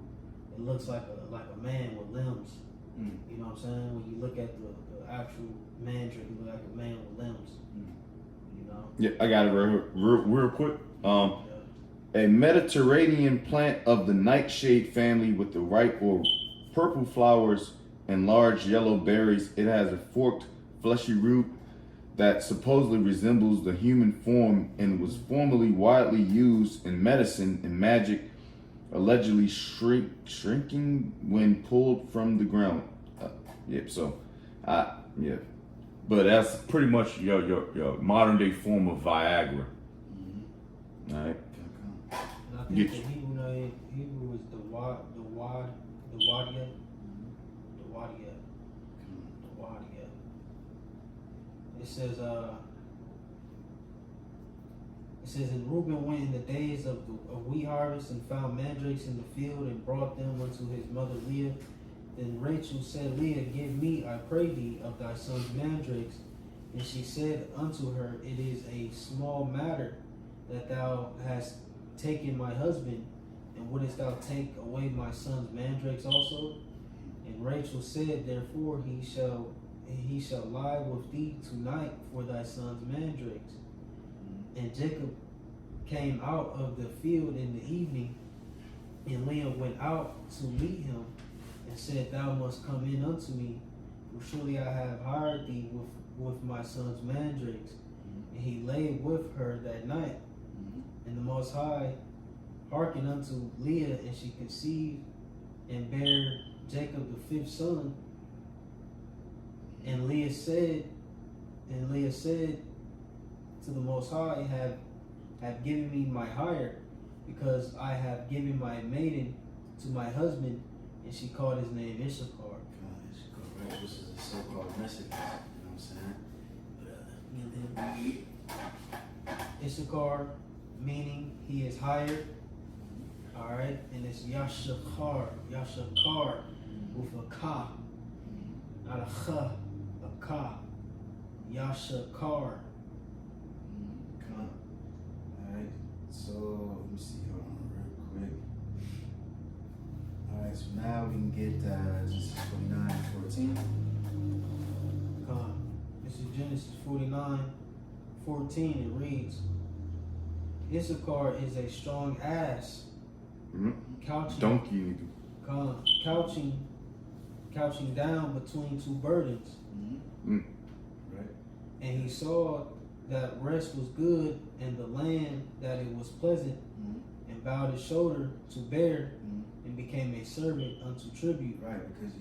it looks like a man with limbs. You know what I'm saying? When you look at the actual mandrake, it looks like a man with limbs. You know? Yeah, I got it real quick. A Mediterranean plant of the nightshade family with the ripe or purple flowers and large yellow berries. It has a forked, fleshy root that supposedly resembles the human form and was formerly widely used in medicine and magic, allegedly shrinking when pulled from the ground. But that's pretty much your modern day form of Viagra. All right. And I think the Hebrew is the wadia. It says, "And Reuben went in the days of wheat harvest and found mandrakes in the field and brought them unto his mother Leah. Then Rachel said, Leah, give me, I pray thee, of thy son's mandrakes. And she said unto her, It is a small matter that thou hast taken my husband, and wouldest thou take away my son's mandrakes also? And Rachel said, Therefore he shall lie with thee tonight for thy son's mandrakes. And Jacob came out of the field in the evening, and Leah went out to meet him, and said, Thou must come in unto me, for surely I have hired thee with my son's mandrakes. And he lay with her that night. And the Most High hearkened unto Leah, and she conceived and bare Jacob the 5th son. And Leah said to the Most High, have given me my hire, because I have given my maiden to my husband. And she called his name Issachar. Right, which is a so-called message. You know what I'm saying? Issachar, meaning he is hired. Alright, and it's Yashakar with a ka, not a ch, a ka. Yashakar. Alright, so let me see, hold on real quick. Alright, so now we can get Genesis 49:14. This is Genesis 49:14. It reads, Issachar is a strong ass, couching, Donkey. couching down between two burdens. Right. And he saw that rest was good, and the land that it was pleasant, and bowed his shoulder to bear, and became a servant unto tribute. Right, because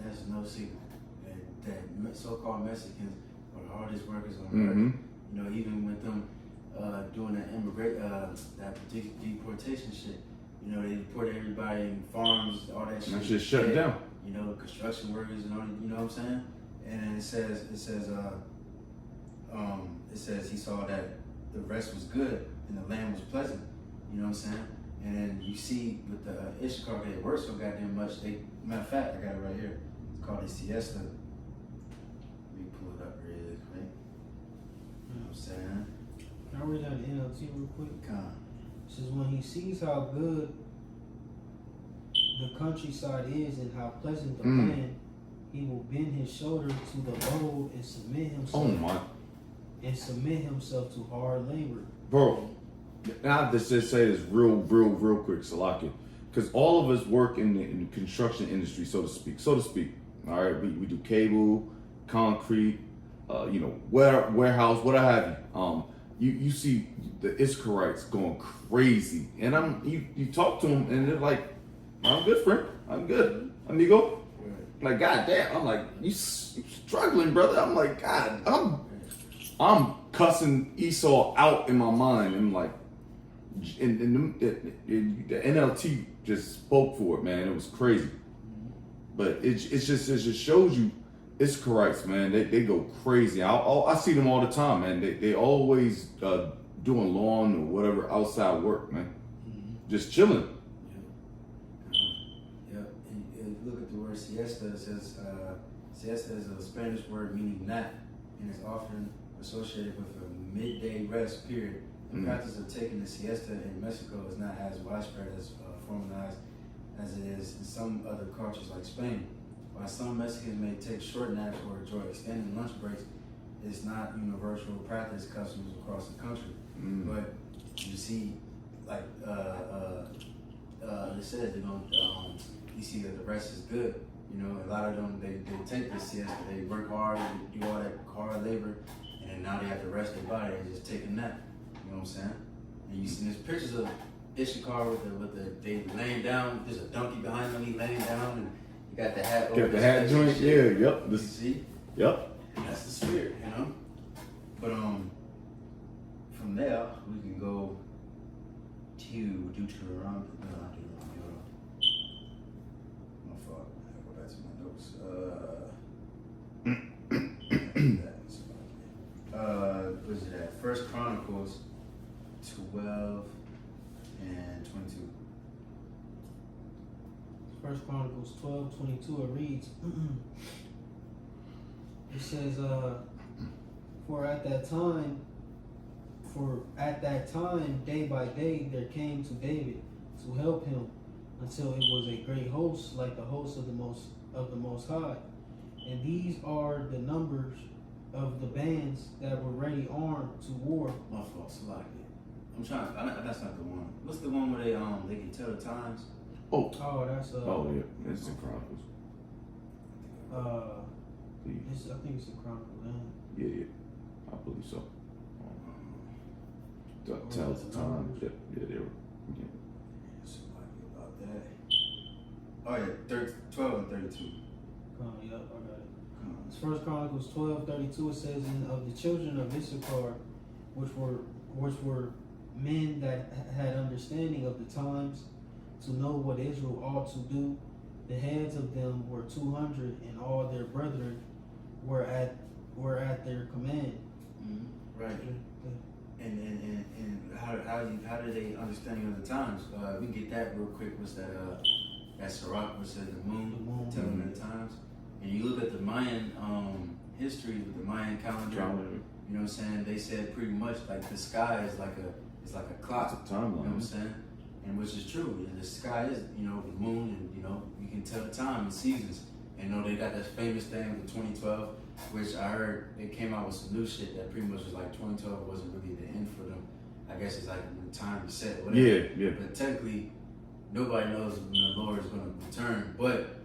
that's no secret. That so-called Mexicans are the hardest workers on earth. You know, even with them doing that deportation shit. You know, they deport everybody in farms, all that shit. That shit shut down. You know, construction workers and all. You know what I'm saying? And it says he saw that the rest was good and the land was pleasant. You know what I'm saying? And then you see with the Issachar, they work so goddamn much. Matter of fact, I got it right here. It's called a siesta. Let me pull it up really quick. You know what I'm saying? Can I read out the NLT real quick? Come on. It says, when he sees how good the countryside is and how pleasant the land, he will bend his shoulder to the load and submit himself to hard labor. Bro, now let's just say this real quick, Salaki. Because all of us work in the construction industry, so to speak. All right, we do cable, concrete, warehouse, what have you. You see the Ishkarites going crazy, and you talk to them, and they're like, "I'm good, friend. I'm good, amigo." Like, God damn, I'm like, you struggling, brother. I'm like, God, I'm cussing Esau out in my mind, and like, the NLT just spoke for it, man. It was crazy, but it just shows you. Ishkarites, man, they go crazy. I see them all the time, man. They always doing lawn or whatever outside work, man. Just chilling. Yeah. And look at the word siesta. It says siesta is a Spanish word meaning nap, and is often associated with a midday rest period. The practice of taking a siesta in Mexico is not as widespread as formalized as it is in some other cultures like Spain. While some Mexicans may take short naps or enjoy extended lunch breaks, it's not universal practice customs across the country. But you see, like it says, they're gonna, you see that the rest is good. You know, a lot of them they take this siesta, they work hard, they do all that hard labor, and now they have to rest their body and just take a nap. You know what I'm saying? And you see there's pictures of Issachar they laying down. There's a donkey behind them, he laying down, and you got the hat. Got the hat joint, yeah, yep. You see? Yep. That's the spirit, you know. But from there we can go to Deuteronomy. No, not Deuteronomy. My fault. I gotta go back to my notes. What is it at? First Chronicles 12 and 22. First Chronicles 12:22. It reads, it says, for at that time, day by day, there came to David to help him, until it was a great host, like the host of the Most High. And these are the numbers of the bands that were ready armed to war. My fault, Salaki. I'm trying. That's not the one. What's the one where they can tell the times? Oh, that's yeah, it's in Chronicles. I think it's the Chronicle. Yeah. believe so. Tells the time. Yeah, they were. Yeah. Somebody about that. Oh yeah, 12 and 32. Yep, I got it. It's First Chronicles 12:32. It says, "And of the children of Issachar, which were men that had understanding of the times, to know what Israel ought to do, the heads of them were 200, and all their brethren were at their command." Mm-hmm. Right. And how did they understanding of the times? We can get that real quick. Was that Sirach, which says the moon telling them the times? And you look at the Mayan history with the Mayan calendar. You know what I'm saying? They said pretty much like the sky is like a clock. It's a timeline. You know what I'm saying? And which is true. And the sky is, the moon, and you can tell the time and seasons. And they got that famous thing with 2012, which I heard it came out with some new shit that pretty much was like 2012 wasn't really the end for them. I guess it's like when time is set, whatever. Yeah. But technically, nobody knows when the Lord is going to return. But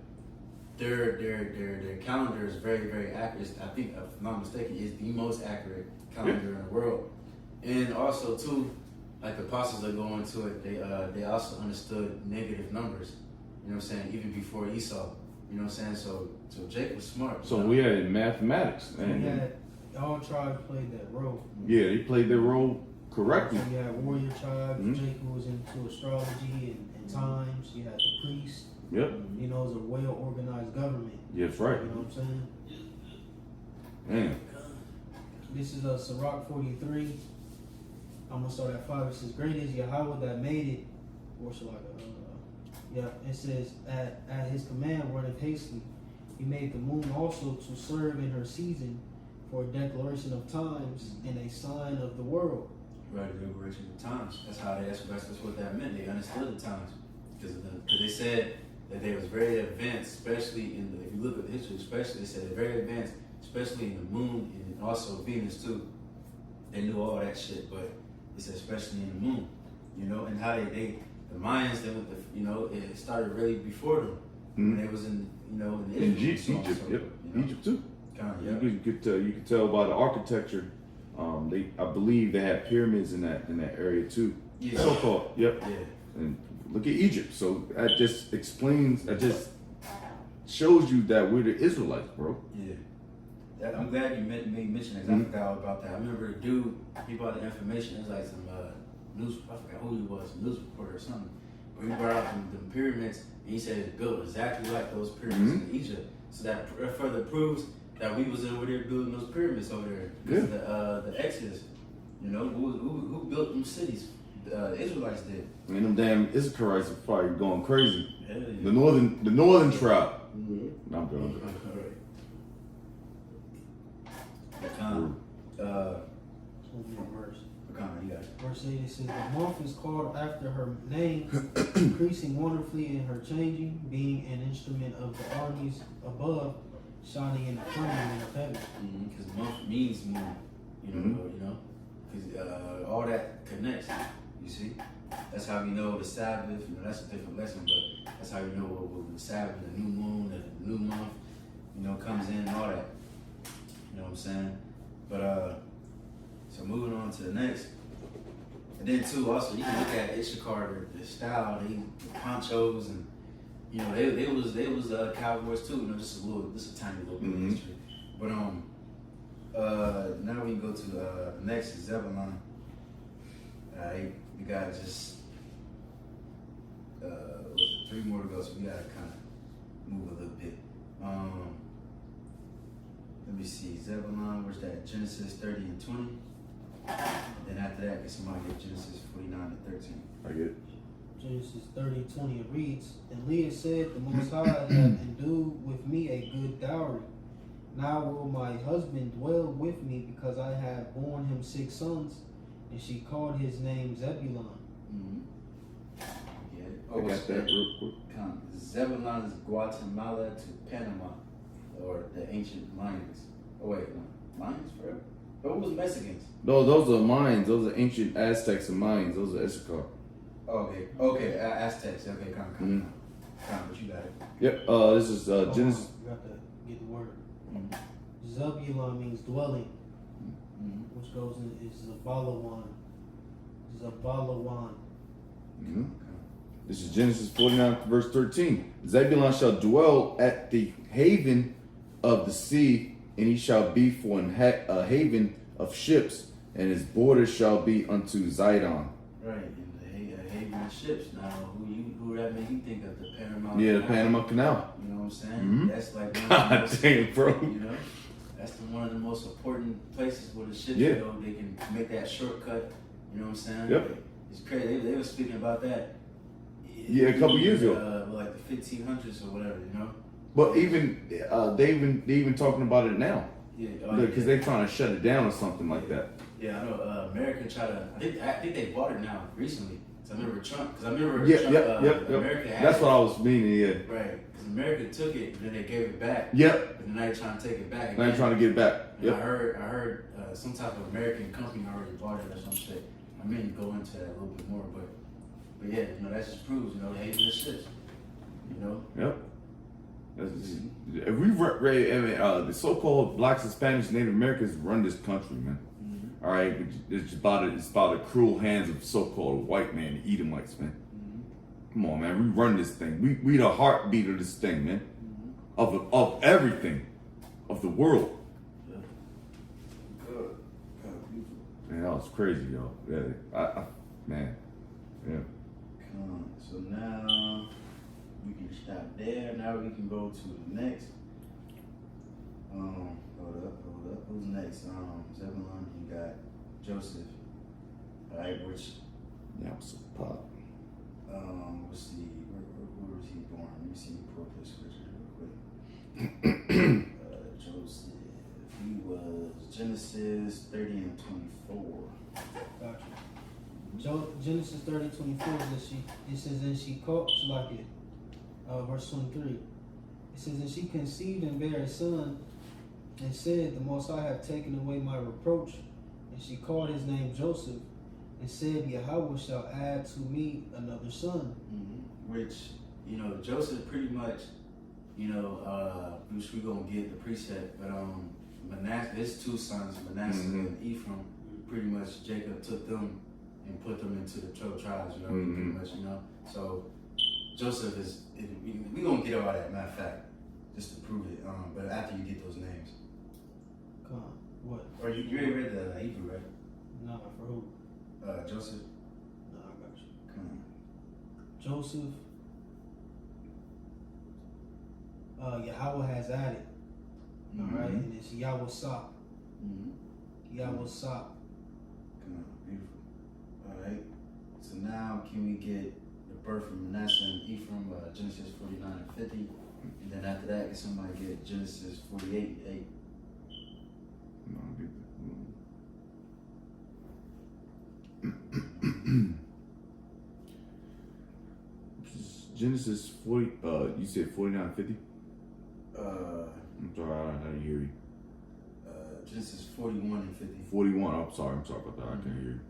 their calendar is very, very accurate. I think, if I'm not mistaken, is the most accurate calendar in the world. And also too, like the apostles that go into it, they also understood negative numbers. You know what I'm saying? Even before Esau. You know what I'm saying? So Jacob was smart. So we had mathematics, and all tribes played that role. yeah, they played their role correctly. So you had warrior tribes. Jacob was into astrology and times. You had the priest. Yep. It was a well-organized government. Yeah, that's right. You know what I'm saying? Man. This is Sirach 43. I'm going to start at 5. It says, "Great is Yahweh that made it." Or shall I go? It says, at his command runneth hastily. He made the moon also to serve in her season, for a declaration of times and a sign of the world. Right, the declaration of times. That's what that meant. They understood the times. Because they said that they was very advanced, especially if you look at the history, especially, they said they're very advanced, especially in the moon and also Venus too. They knew all that shit, but they said especially in the moon, and how the Mayans, it started really before them. When they was in Egypt, Egypt too. You could tell by the architecture. I believe they had pyramids in that area too. Yeah. So called. Yep. Yeah. And look at Egypt. So that just shows you that we're the Israelites, bro. Yeah. I'm glad you made mention that. I forgot all about that. I remember a dude, he brought the information. It was like some news, I forgot who he was, a news reporter or something. But he brought out the pyramids, and he said it's built exactly like those pyramids in Egypt. So that further proves that we was over there building those pyramids over there. Because the Exodus, who built them cities? The Israelites did. And them damn Issacharites are probably going crazy. Hell yeah. The northern tribe. No, I'm good. Verse 8, it says, "The month is called after her name, increasing wonderfully in her changing, being an instrument of the armies above, shining in the firmament of heaven." Because month means moon, because all that connects. You see, that's how we know the Sabbath. That's a different lesson, but that's how we know what the Sabbath, the new moon, the new month, comes in, all that. You know what I'm saying? But so moving on to the next. And then too, also you can look at Issachar, the style, the ponchos, and they was cowboys too. Just a tiny little bit of history. But now we can go to the next is Zebulon. We got just 3 more to go, so we gotta kind of move a little bit. Let me see, Zebulon, where's that? Genesis 30 and 20. Then after that, get somebody get Genesis 49 and 13. I get it. Genesis 30:20 it reads, "And Leah said, The Most High hath endued with me a good dowry. Now will my husband dwell with me, because I have borne him 6 sons. And she called his name Zebulon." Yeah. I got that real quick. Zebulon is Guatemala to Panama, or the ancient Mayans. Oh wait, no. Mayans forever? But what was Mexicans? No, those are Mayans. Those are ancient Aztecs and Mayans. Those are Issachar. Okay, Aztecs. Okay, come, but you got it. Yep. This is Genesis. You got to get the word. Zebulon means dwelling. goes in is Zabalawan. Zabalawan. Mhm. This is Genesis 49, verse 13. Zebulun shall dwell at the haven of the sea, and he shall be for a haven of ships, and his borders shall be unto Zidon. Right, and the haven of ships. Now, who that make you think of? The Panama Yeah, the Canal? Panama Canal. You know what I'm saying? Mhm. That's like one of the God most, damn, bro. you know, that's one of the most important places where the ships, Yeah. you know, they can make that shortcut. You know what I'm saying? Yep. It's crazy. They were speaking about that. Yeah, a couple years ago. Like the 1500s or whatever, you know? But even they even talking about it now. Yeah. Because they're trying to shut it down or something like that. Yeah, I know. America tried to. I think they bought it now recently. So I remember Trump. Because I remember Yep, Trump, yep. America had That's it. what I was meaning. Yeah. Right. Because America took it, and then they gave it back. Yep. But now they're trying to take it back. Now they're trying to get it back. And Yep. I heard some type of American company already bought it or some shit. I mean, go into that a little bit more, but yeah, you know, that just proves, you know, they hate this shit. You know. Yep. If we read, I mean, the so-called blacks, Hispanics, Native Americans run this country, man. Mm-hmm. All right, it's about the cruel hands of so-called white man, the Edomites, man. Mm-hmm. Come on, man, we run this thing. We the heartbeat of this thing, man. Mm-hmm. Of everything, of the world. Yeah. Good. Beautiful. Man, that was crazy, yo. Yeah, man, yeah. So now we can stop there. Now we can go to the next. Hold up. Who's next? Zebulun. You got Joseph. All right, which Yeah, what's up, Pop? let's see. Where was he born? Let me see. Pull up this scripture real quick. Joseph. He was Genesis 30 and 24. Gotcha. Genesis 30:24 it says, and she called, like it, verse 23. It says, and she conceived and bare a son, and said, the Most High have taken away my reproach. And she called his name Joseph, and said, Yahweh shall add to me another son. Mm-hmm. Which, you know, Joseph pretty much, you know, which we gonna get the precept, but Manasseh, his two sons, Manasseh and Ephraim, pretty much Jacob took them and put them into the 12 tribes, you know, pretty much, you know. So Joseph we gonna get all that, matter of fact, just to prove it. But after you get those names. Come on, what? Or you already read the Hebrew, right? No, for who? Joseph. No, I got you. Come on. Joseph, Yahweh has added. All right, and it's Yahweh Sop. Yahweh Sop. Come on, beautiful. All right. So now, can we get the birth of Manasseh and Ephraim, Genesis 49 and 50, and then after that, can somebody get Genesis 48, 8? No, I'll get Genesis 40, you said 49, 50? I'm sorry, I didn't hear you. Genesis 41 and 50. 41, I'm sorry about that, I can't hear you.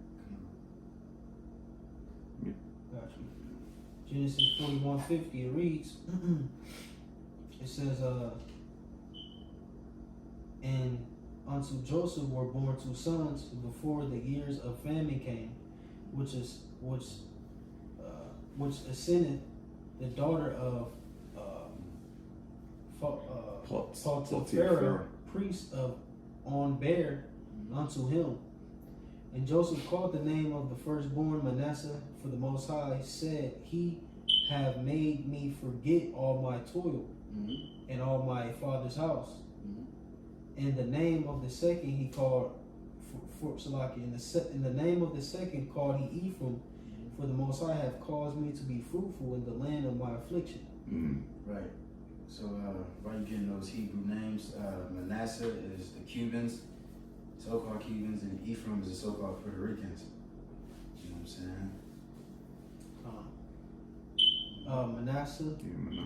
Gotcha. Genesis 41:50, it reads, it says, and unto Joseph were born two sons before the years of famine came, which ascended the daughter of Potipharah, priest of On Bear, unto him. And Joseph called the name of the firstborn Manasseh, for the Most High said, He have made me forget all my toil and all my father's house. And the name of the second he called in the name of the second called he Ephraim, for the Most High have caused me to be fruitful in the land of my affliction. Right. So while you're getting those Hebrew names, Manasseh is the Cubans, so-called Cubans, and Ephraim is the so-called Puerto Ricans. You know what I'm saying? Manasseh,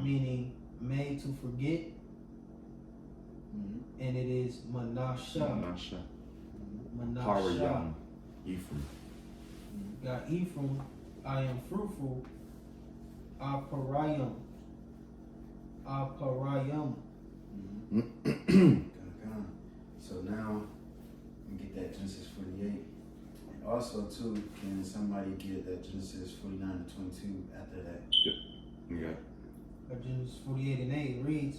meaning made to forget, and it is Manasseh. Parayam, Ephraim. Got Ephraim, I am fruitful. Aparayam. So now, we get that Genesis 48? And also, too, can somebody get that Genesis 49 and 22 after that? Yeah. Genesis 48 and 8 reads,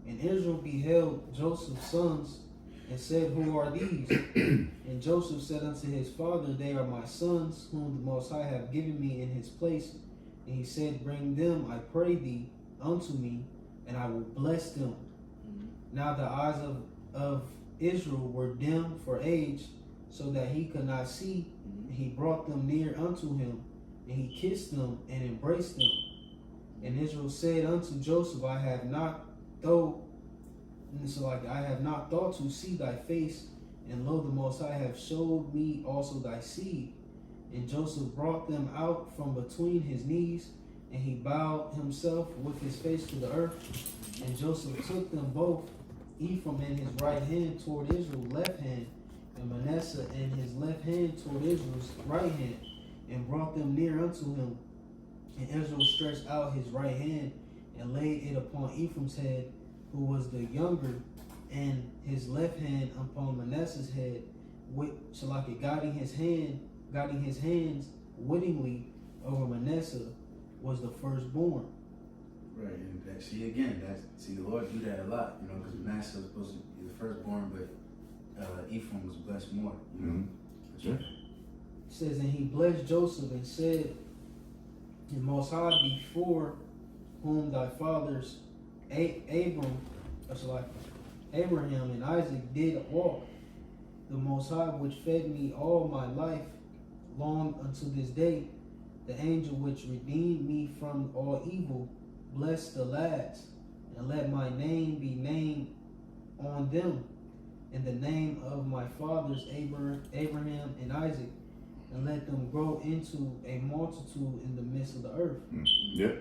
And Israel beheld Joseph's sons, and said, Who are these? And Joseph said unto his father, They are my sons, whom the Most High hath given me in his place. And he said, Bring them, I pray thee, unto me, and I will bless them. Now the eyes of Israel were dim for age, so that he could not see. And he brought them near unto him, and he kissed them and embraced them. And Israel said unto Joseph, I have not thought to see thy face, and lo, the Most High have showed me also thy seed. And Joseph brought them out from between his knees, and he bowed himself with his face to the earth. And Joseph took them both, Ephraim in his right hand toward Israel's left hand, and Manasseh in his left hand toward Israel's right hand, and brought them near unto him. And Israel stretched out his right hand, and laid it upon Ephraim's head, who was the younger, and his left hand upon Manasseh's head, guiding his hands wittingly over Manasseh, was the firstborn. Right, and the Lord do that a lot, you know, because Manasseh was supposed to be the firstborn, but Ephraim was blessed more, you know. Yeah. It says, And he blessed Joseph and said, The Most High before whom thy fathers Abraham and Isaac did walk, the Most High which fed me all my life long unto this day, the angel which redeemed me from all evil, bless the lads, and let my name be named on them, in the name of my fathers Abraham and Isaac, and let them grow into a multitude in the midst of the earth. Yeah.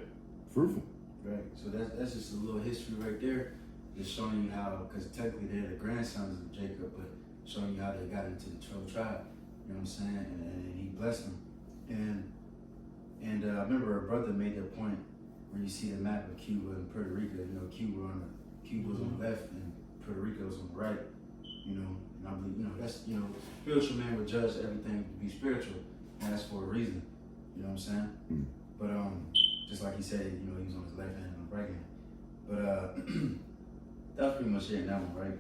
Fruitful. Right, so that's just a little history right there, just showing you how, because technically they're the grandsons of Jacob, but showing you how they got into the 12 tribe, you know what I'm saying, and he blessed them. And I remember a brother made that point where you see the map of Cuba and Puerto Rico, you know, Cuba was on the left and Puerto Rico was on the right, you know, and I believe, you know, that's, you know, spiritual man would judge everything to be spiritual, and that's for a reason, you know what I'm saying? But just like he said, you know, he was on his left hand and the right hand. But that was pretty much it in that one, right?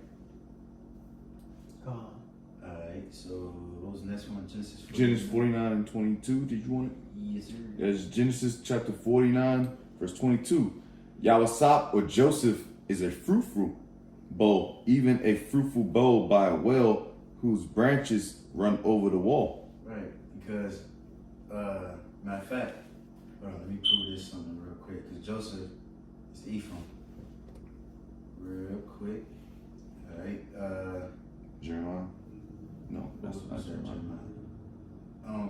Alright, so what was the next one? Genesis 49 and 22. Did you want it? Yes, sir. There's Genesis chapter 49, verse 22. Yawasap, or Joseph, is a fruitful bow, even a fruitful bow by a well whose branches run over the wall. Right, because, matter of fact, let me prove this something real quick, because Joseph is Ephraim. Real quick. Alright, Jeremiah? No, that's not Jeremiah.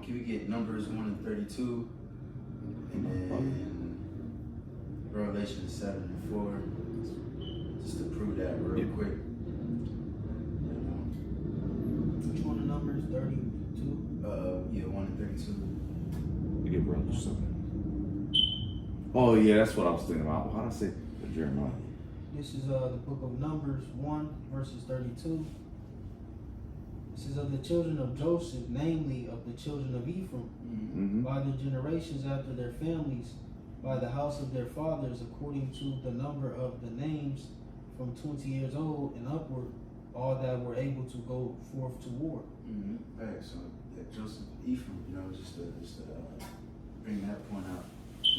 Can we get Numbers 1 and 32, and then Revelation 7 and 4, just to prove that real quick. Which one of Numbers? 32? Yeah, 1 and 32. You get brothers something. Oh yeah, that's what I was thinking about. How did I say Jeremiah? This is the book of Numbers 1, verses 32. It says, Of the children of Joseph, namely of the children of Ephraim, by their generations after their families, by the house of their fathers, according to the number of the names, from 20 years old and upward, all that were able to go forth to war. Right, so Joseph Ephraim, you know, just to bring that point out.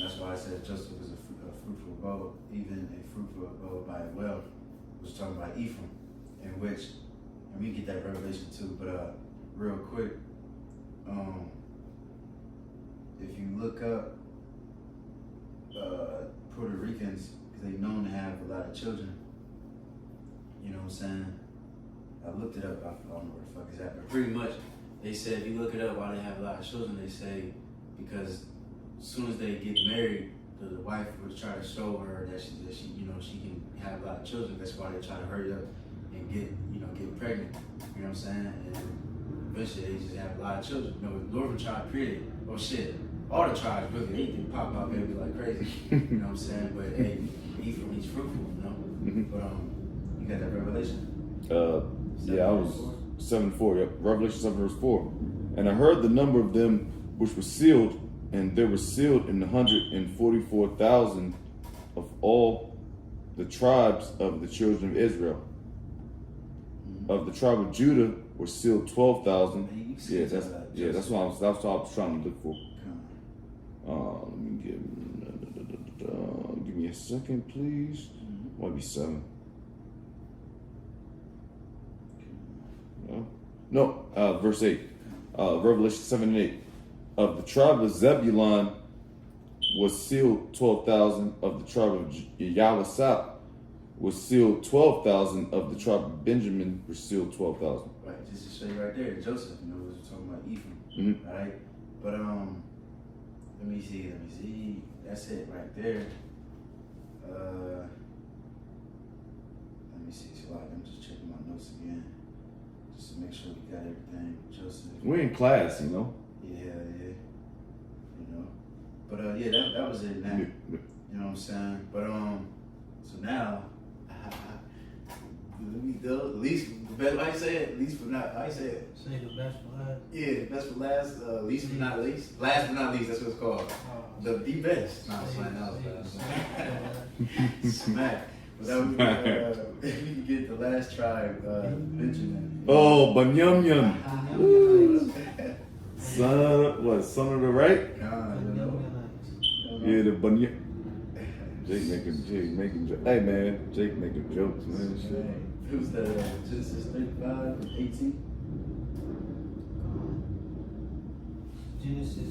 That's why I said Joseph is a fruitful bow, even a fruitful bow by a well. Was talking about Ephraim, in which, and we get that revelation too. But real quick, if you look up Puerto Ricans, because they're known to have a lot of children. You know what I'm saying? I looked it up. I don't know where the fuck is that, but pretty much they said if you look it up why they have a lot of children, they say because as soon as they get married, the wife would try to show her that she she can have a lot of children. That's why they try to hurry up and get pregnant. You know what I'm saying? And eventually they just have a lot of children. You know, the Northern tribe period. Oh shit. All the tribes really, anything pop out baby like crazy. You know what I'm saying? But hey, Ephraim, he's fruitful, you know? But you got that revelation? Yeah, I was 7:4. Yep. Revelation 7 verse 4. And I heard the number of them which were sealed, and there were sealed in 144,000 of all the tribes of the children of Israel. Of the tribe of Judah were sealed 12,000. Yeah, that's what I was trying to look for. Let me give me a second, please. Might be 7. No, verse 8. Revelation 7 and 8. Of the tribe of Zebulun was sealed 12,000. Of the tribe of Yahweh was sealed 12,000. Of the tribe of Benjamin were sealed 12,000. Right, just to show you right there, Joseph, you know, we're talking about Ephraim, right? But let me see. That's it right there. Let me see. So I'm just checking my notes again, just to make sure we got everything. Joseph. We're in class, you know. Yeah. You know. But yeah, that was it, man. You know what I'm saying? But so now. Let me go. At least the best. I say it. At least for not. I say it. Say the best for last. Yeah, the best for last. Least but not least. Last but not least. That's what it's called. The best. Nah, smack. But that we can get the last tribe, Benjamin. Oh, Banyamyan. Son of the right? Yeah, the Banyam. Jake making jokes. Hey man, Jake making jokes, man. Shit. Who's the Genesis 35, 18? Genesis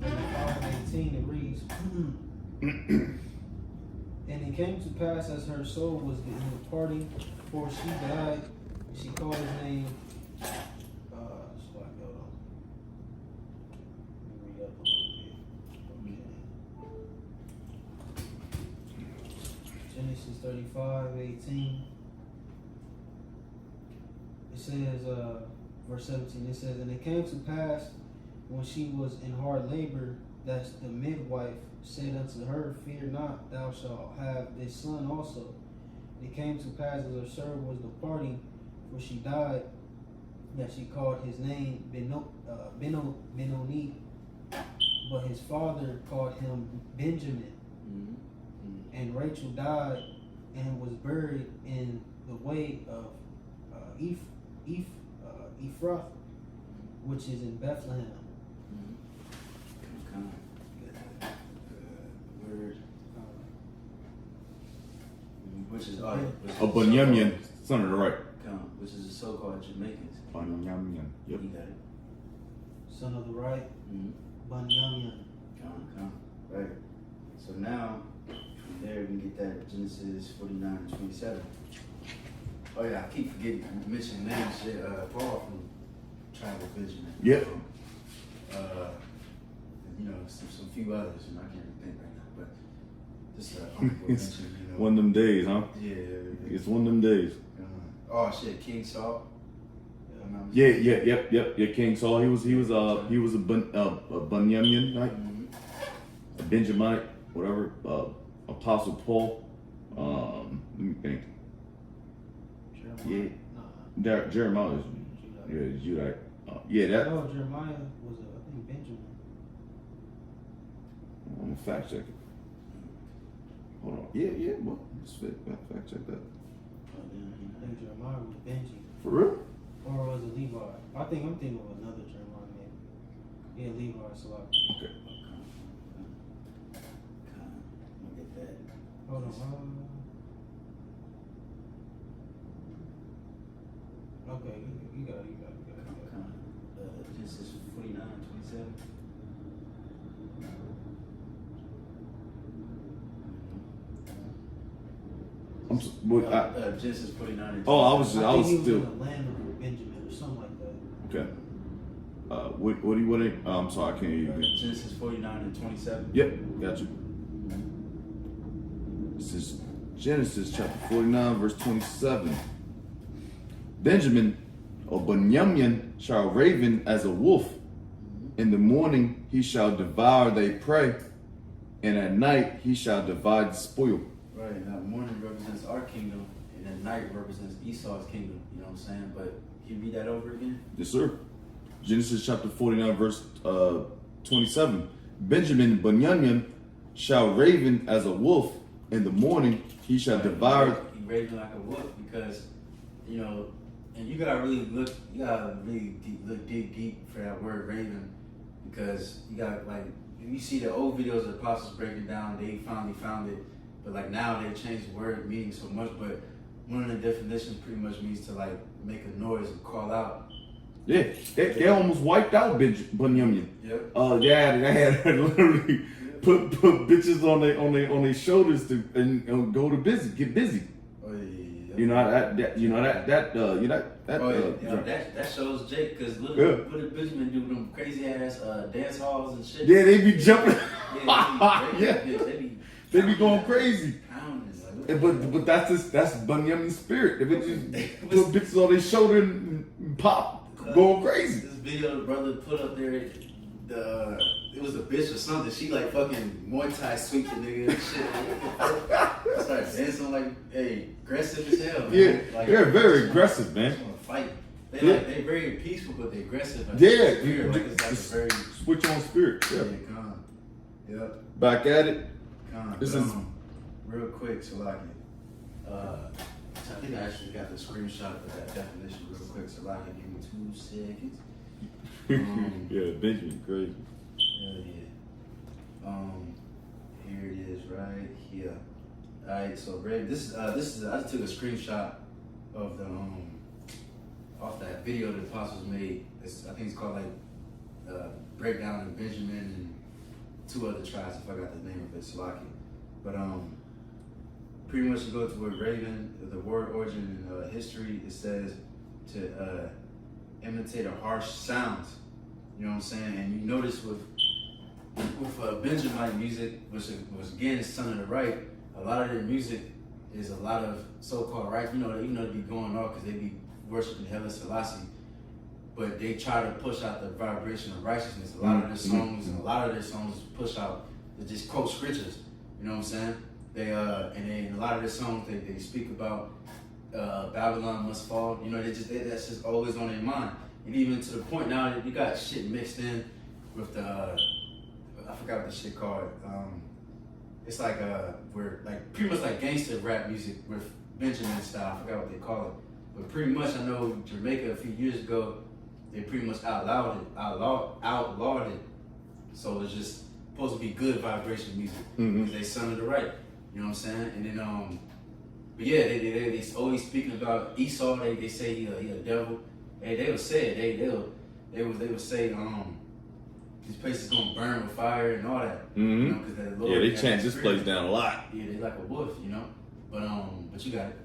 35:18 it reads, and it came to pass as her soul was in the party, before she died, she called his name. Genesis 35:18. It says, verse 17, it says, and it came to pass when she was in hard labor that the midwife said unto her, fear not, thou shalt have this son also. And it came to pass as her servant was departing, for she died, that she called his name Benoni, but his father called him Benjamin. And Rachel died and was buried in the way of Ephrath, which is in Bethlehem. Word. Which is Banyamyan, son of the right. Which is the so-called Jamaicans. Banyamyan. Yep. You got it. Son of the right. Banyamyan. Right. So now, from there we can get that Genesis 49 and 27. Oh yeah, I keep forgetting to mention names. Paul from tribe of Benjamin. Yep. You know, some few others, and I can't even think right now, but just honorable mention, you know. One of them days, huh? Yeah. It's one of them days. Oh shit, King Saul. Yeah, King Saul. He was a Banyamyan, right? A Benjamite, whatever. Apostle Paul. Let me think. Jeremiah is Judite. That. Oh, Jeremiah was I think Benjamin. I'm gonna fact check it. Hold on. Yeah. Well, let's fact check that. I think Jeremiah was Benji. For real? Or was it Levi? I'm thinking of another Jeremiah name. Yeah, Levi. So Okay. Get that. hold on. Okay, you got it. Genesis 49 and 27. Genesis 49 and 27. I was he was still. in the land of Benjamin or something like that. Okay. What do you? I'm sorry, I can't hear you again. Genesis 49 and 27. Yep, got you. This is Genesis chapter 49, verse 27. Benjamin, or Banyamyan, shall raven as a wolf. In the morning he shall devour their prey, and at night he shall divide the spoil. Right, now morning represents our kingdom, and the night represents Esau's kingdom. You know what I'm saying? But can you read that over again? Yes, sir. Genesis chapter 49, verse 27. Benjamin Bunyamin shall raven as a wolf. In the morning he shall devour. He raving like a wolf because, you know, and you gotta really look deep for that word raven, because you got like, you see the old videos of the apostles breaking down, they finally found it, but like now they changed the word meaning so much. But one of the definitions pretty much means to like make a noise and call out. Yeah, they almost wiped out Bunyamin. Yep. Yeah, they had literally put bitches on their shoulders to and go to get busy. Oh yeah. You know that That shows Jake, because look Yeah. what the Benjamin do with them crazy ass dance halls and shit. Yeah, they be jumping. Yeah, They be going crazy. Pounding, like, But that's Bunyamin's spirit. They just put bitches on their shoulder and pop, going crazy. This video the brother put up there, it was a bitch or something. She like fucking Muay Thai sweep the nigga and shit. Started dancing like, hey, aggressive as hell. Man. Yeah, like, they're very aggressive, man. They want to fight. They very peaceful, but they aggressive. Like, Yeah, spirit, like it's like a very switch on spirit. Yeah. calm. Yep. Back at it. Calm. This is Real quick, so like, I think I actually got the screenshot of that definition real quick. So like, give me 2 seconds. yeah, Benjamin, crazy. Hell yeah. Here it is, right here. All right, so Ray, this is I just took a screenshot of the off that video the apostles made. I think it's called like breakdown of Benjamin and 2 other tribes. I forgot the name of it, Salaki. But pretty much you go to where Raven, the word origin in history, it says to imitate a harsh sound. You know what I'm saying? And you notice with Benjamin music, which was again is son of the right, a lot of their music is a lot of so-called right. You know, even though they be going off because they be worshiping Haile Selassie, but they try to push out the vibration of righteousness. A lot of their songs push out, they just quote scriptures. You know what I'm saying? They and then a lot of their songs they speak about Babylon must fall. You know, that's just always on their mind. And even to the point now that you got shit mixed in with the I forgot what the shit called. It's like we're like pretty much like gangster rap music with Benjamin style. I forgot what they call it. But pretty much I know Jamaica a few years ago, they pretty much outlawed it. So it's just supposed to be good vibration music because they son of the right. You know what I'm saying? And then but yeah, they always speaking about Esau. They say he a devil. Hey, they would say it. They would say this place is gonna burn with fire and all that. You know, 'cause the Lord they chant this place down a lot. Yeah, they like a wolf, you know. But you got it.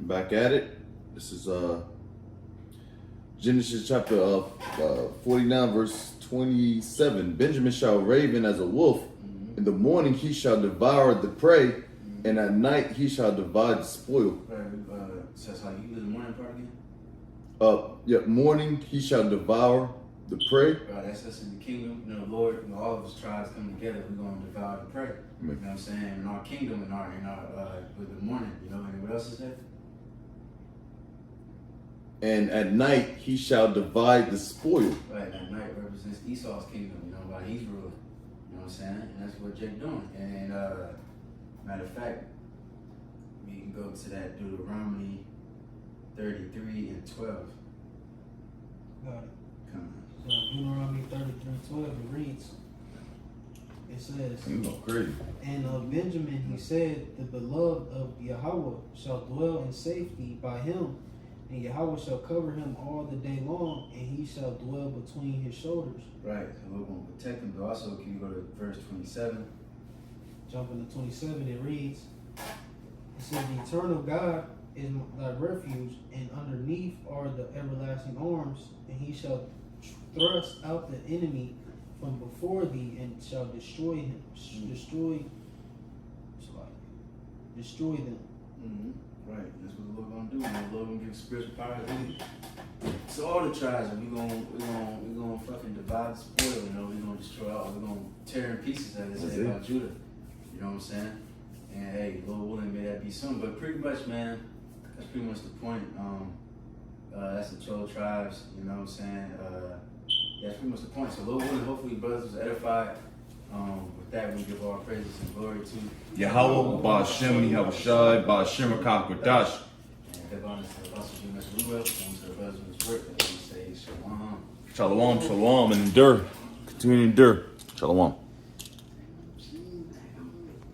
Back at it. This is Genesis chapter 49, verse 27. Benjamin shall raven as a wolf. In the morning he shall devour the prey, and at night he shall divide the spoil. So that's how you do the morning part again? Morning he shall devour the prey. That's us in the kingdom. You know, the Lord, you know, all of us tribes come together. We're going to devour the prey. You know what I'm saying? In our kingdom, in our with the morning. You know, and what else is that? And at night he shall divide the spoil. Right, at night represents Esau's kingdom. You know, while he's ruling. You know what I'm saying? And that's what Jake doing. And matter of fact, we can go to that Deuteronomy 33 and 12. Got it. Come on. So Deuteronomy 33:12 it reads, it says, You know, crazy. and of Benjamin he said, the beloved of Yahweh shall dwell in safety by him, and Yahweh shall cover him all the day long, and he shall dwell between his shoulders. Right, so we're going to protect him, but also can you go to verse 27? Jumping to 27, it reads, it says, the eternal God is thy refuge, and underneath are the everlasting arms, and he shall thrust out the enemy from before thee, and shall destroy him, destroy them. Mm-hmm. Right, that's what the Lord gonna do. And the Lord gonna give spiritual power to all the tribes. And we gonna fucking divide the spoil. You know, we gonna destroy all. We gonna tear in pieces, as they say about Judah. You know what I'm saying? And hey, Lord willing, may that be soon. But pretty much, man, that's pretty much the point. That's the 12 tribes, you know what I'm saying? Yeah, that's pretty much the point. So Lord willing, hopefully brothers was edified. With that, we give all praises and glory to Yahweh, Ba'Shem, Yahushai, Ba'Shem, Rakam Kodash. and give honor to the Apostle Gms Columbus, and to the brothers in his work, that we say shalom. Shalom, shalom, and endure. Continue to endure. Shalom.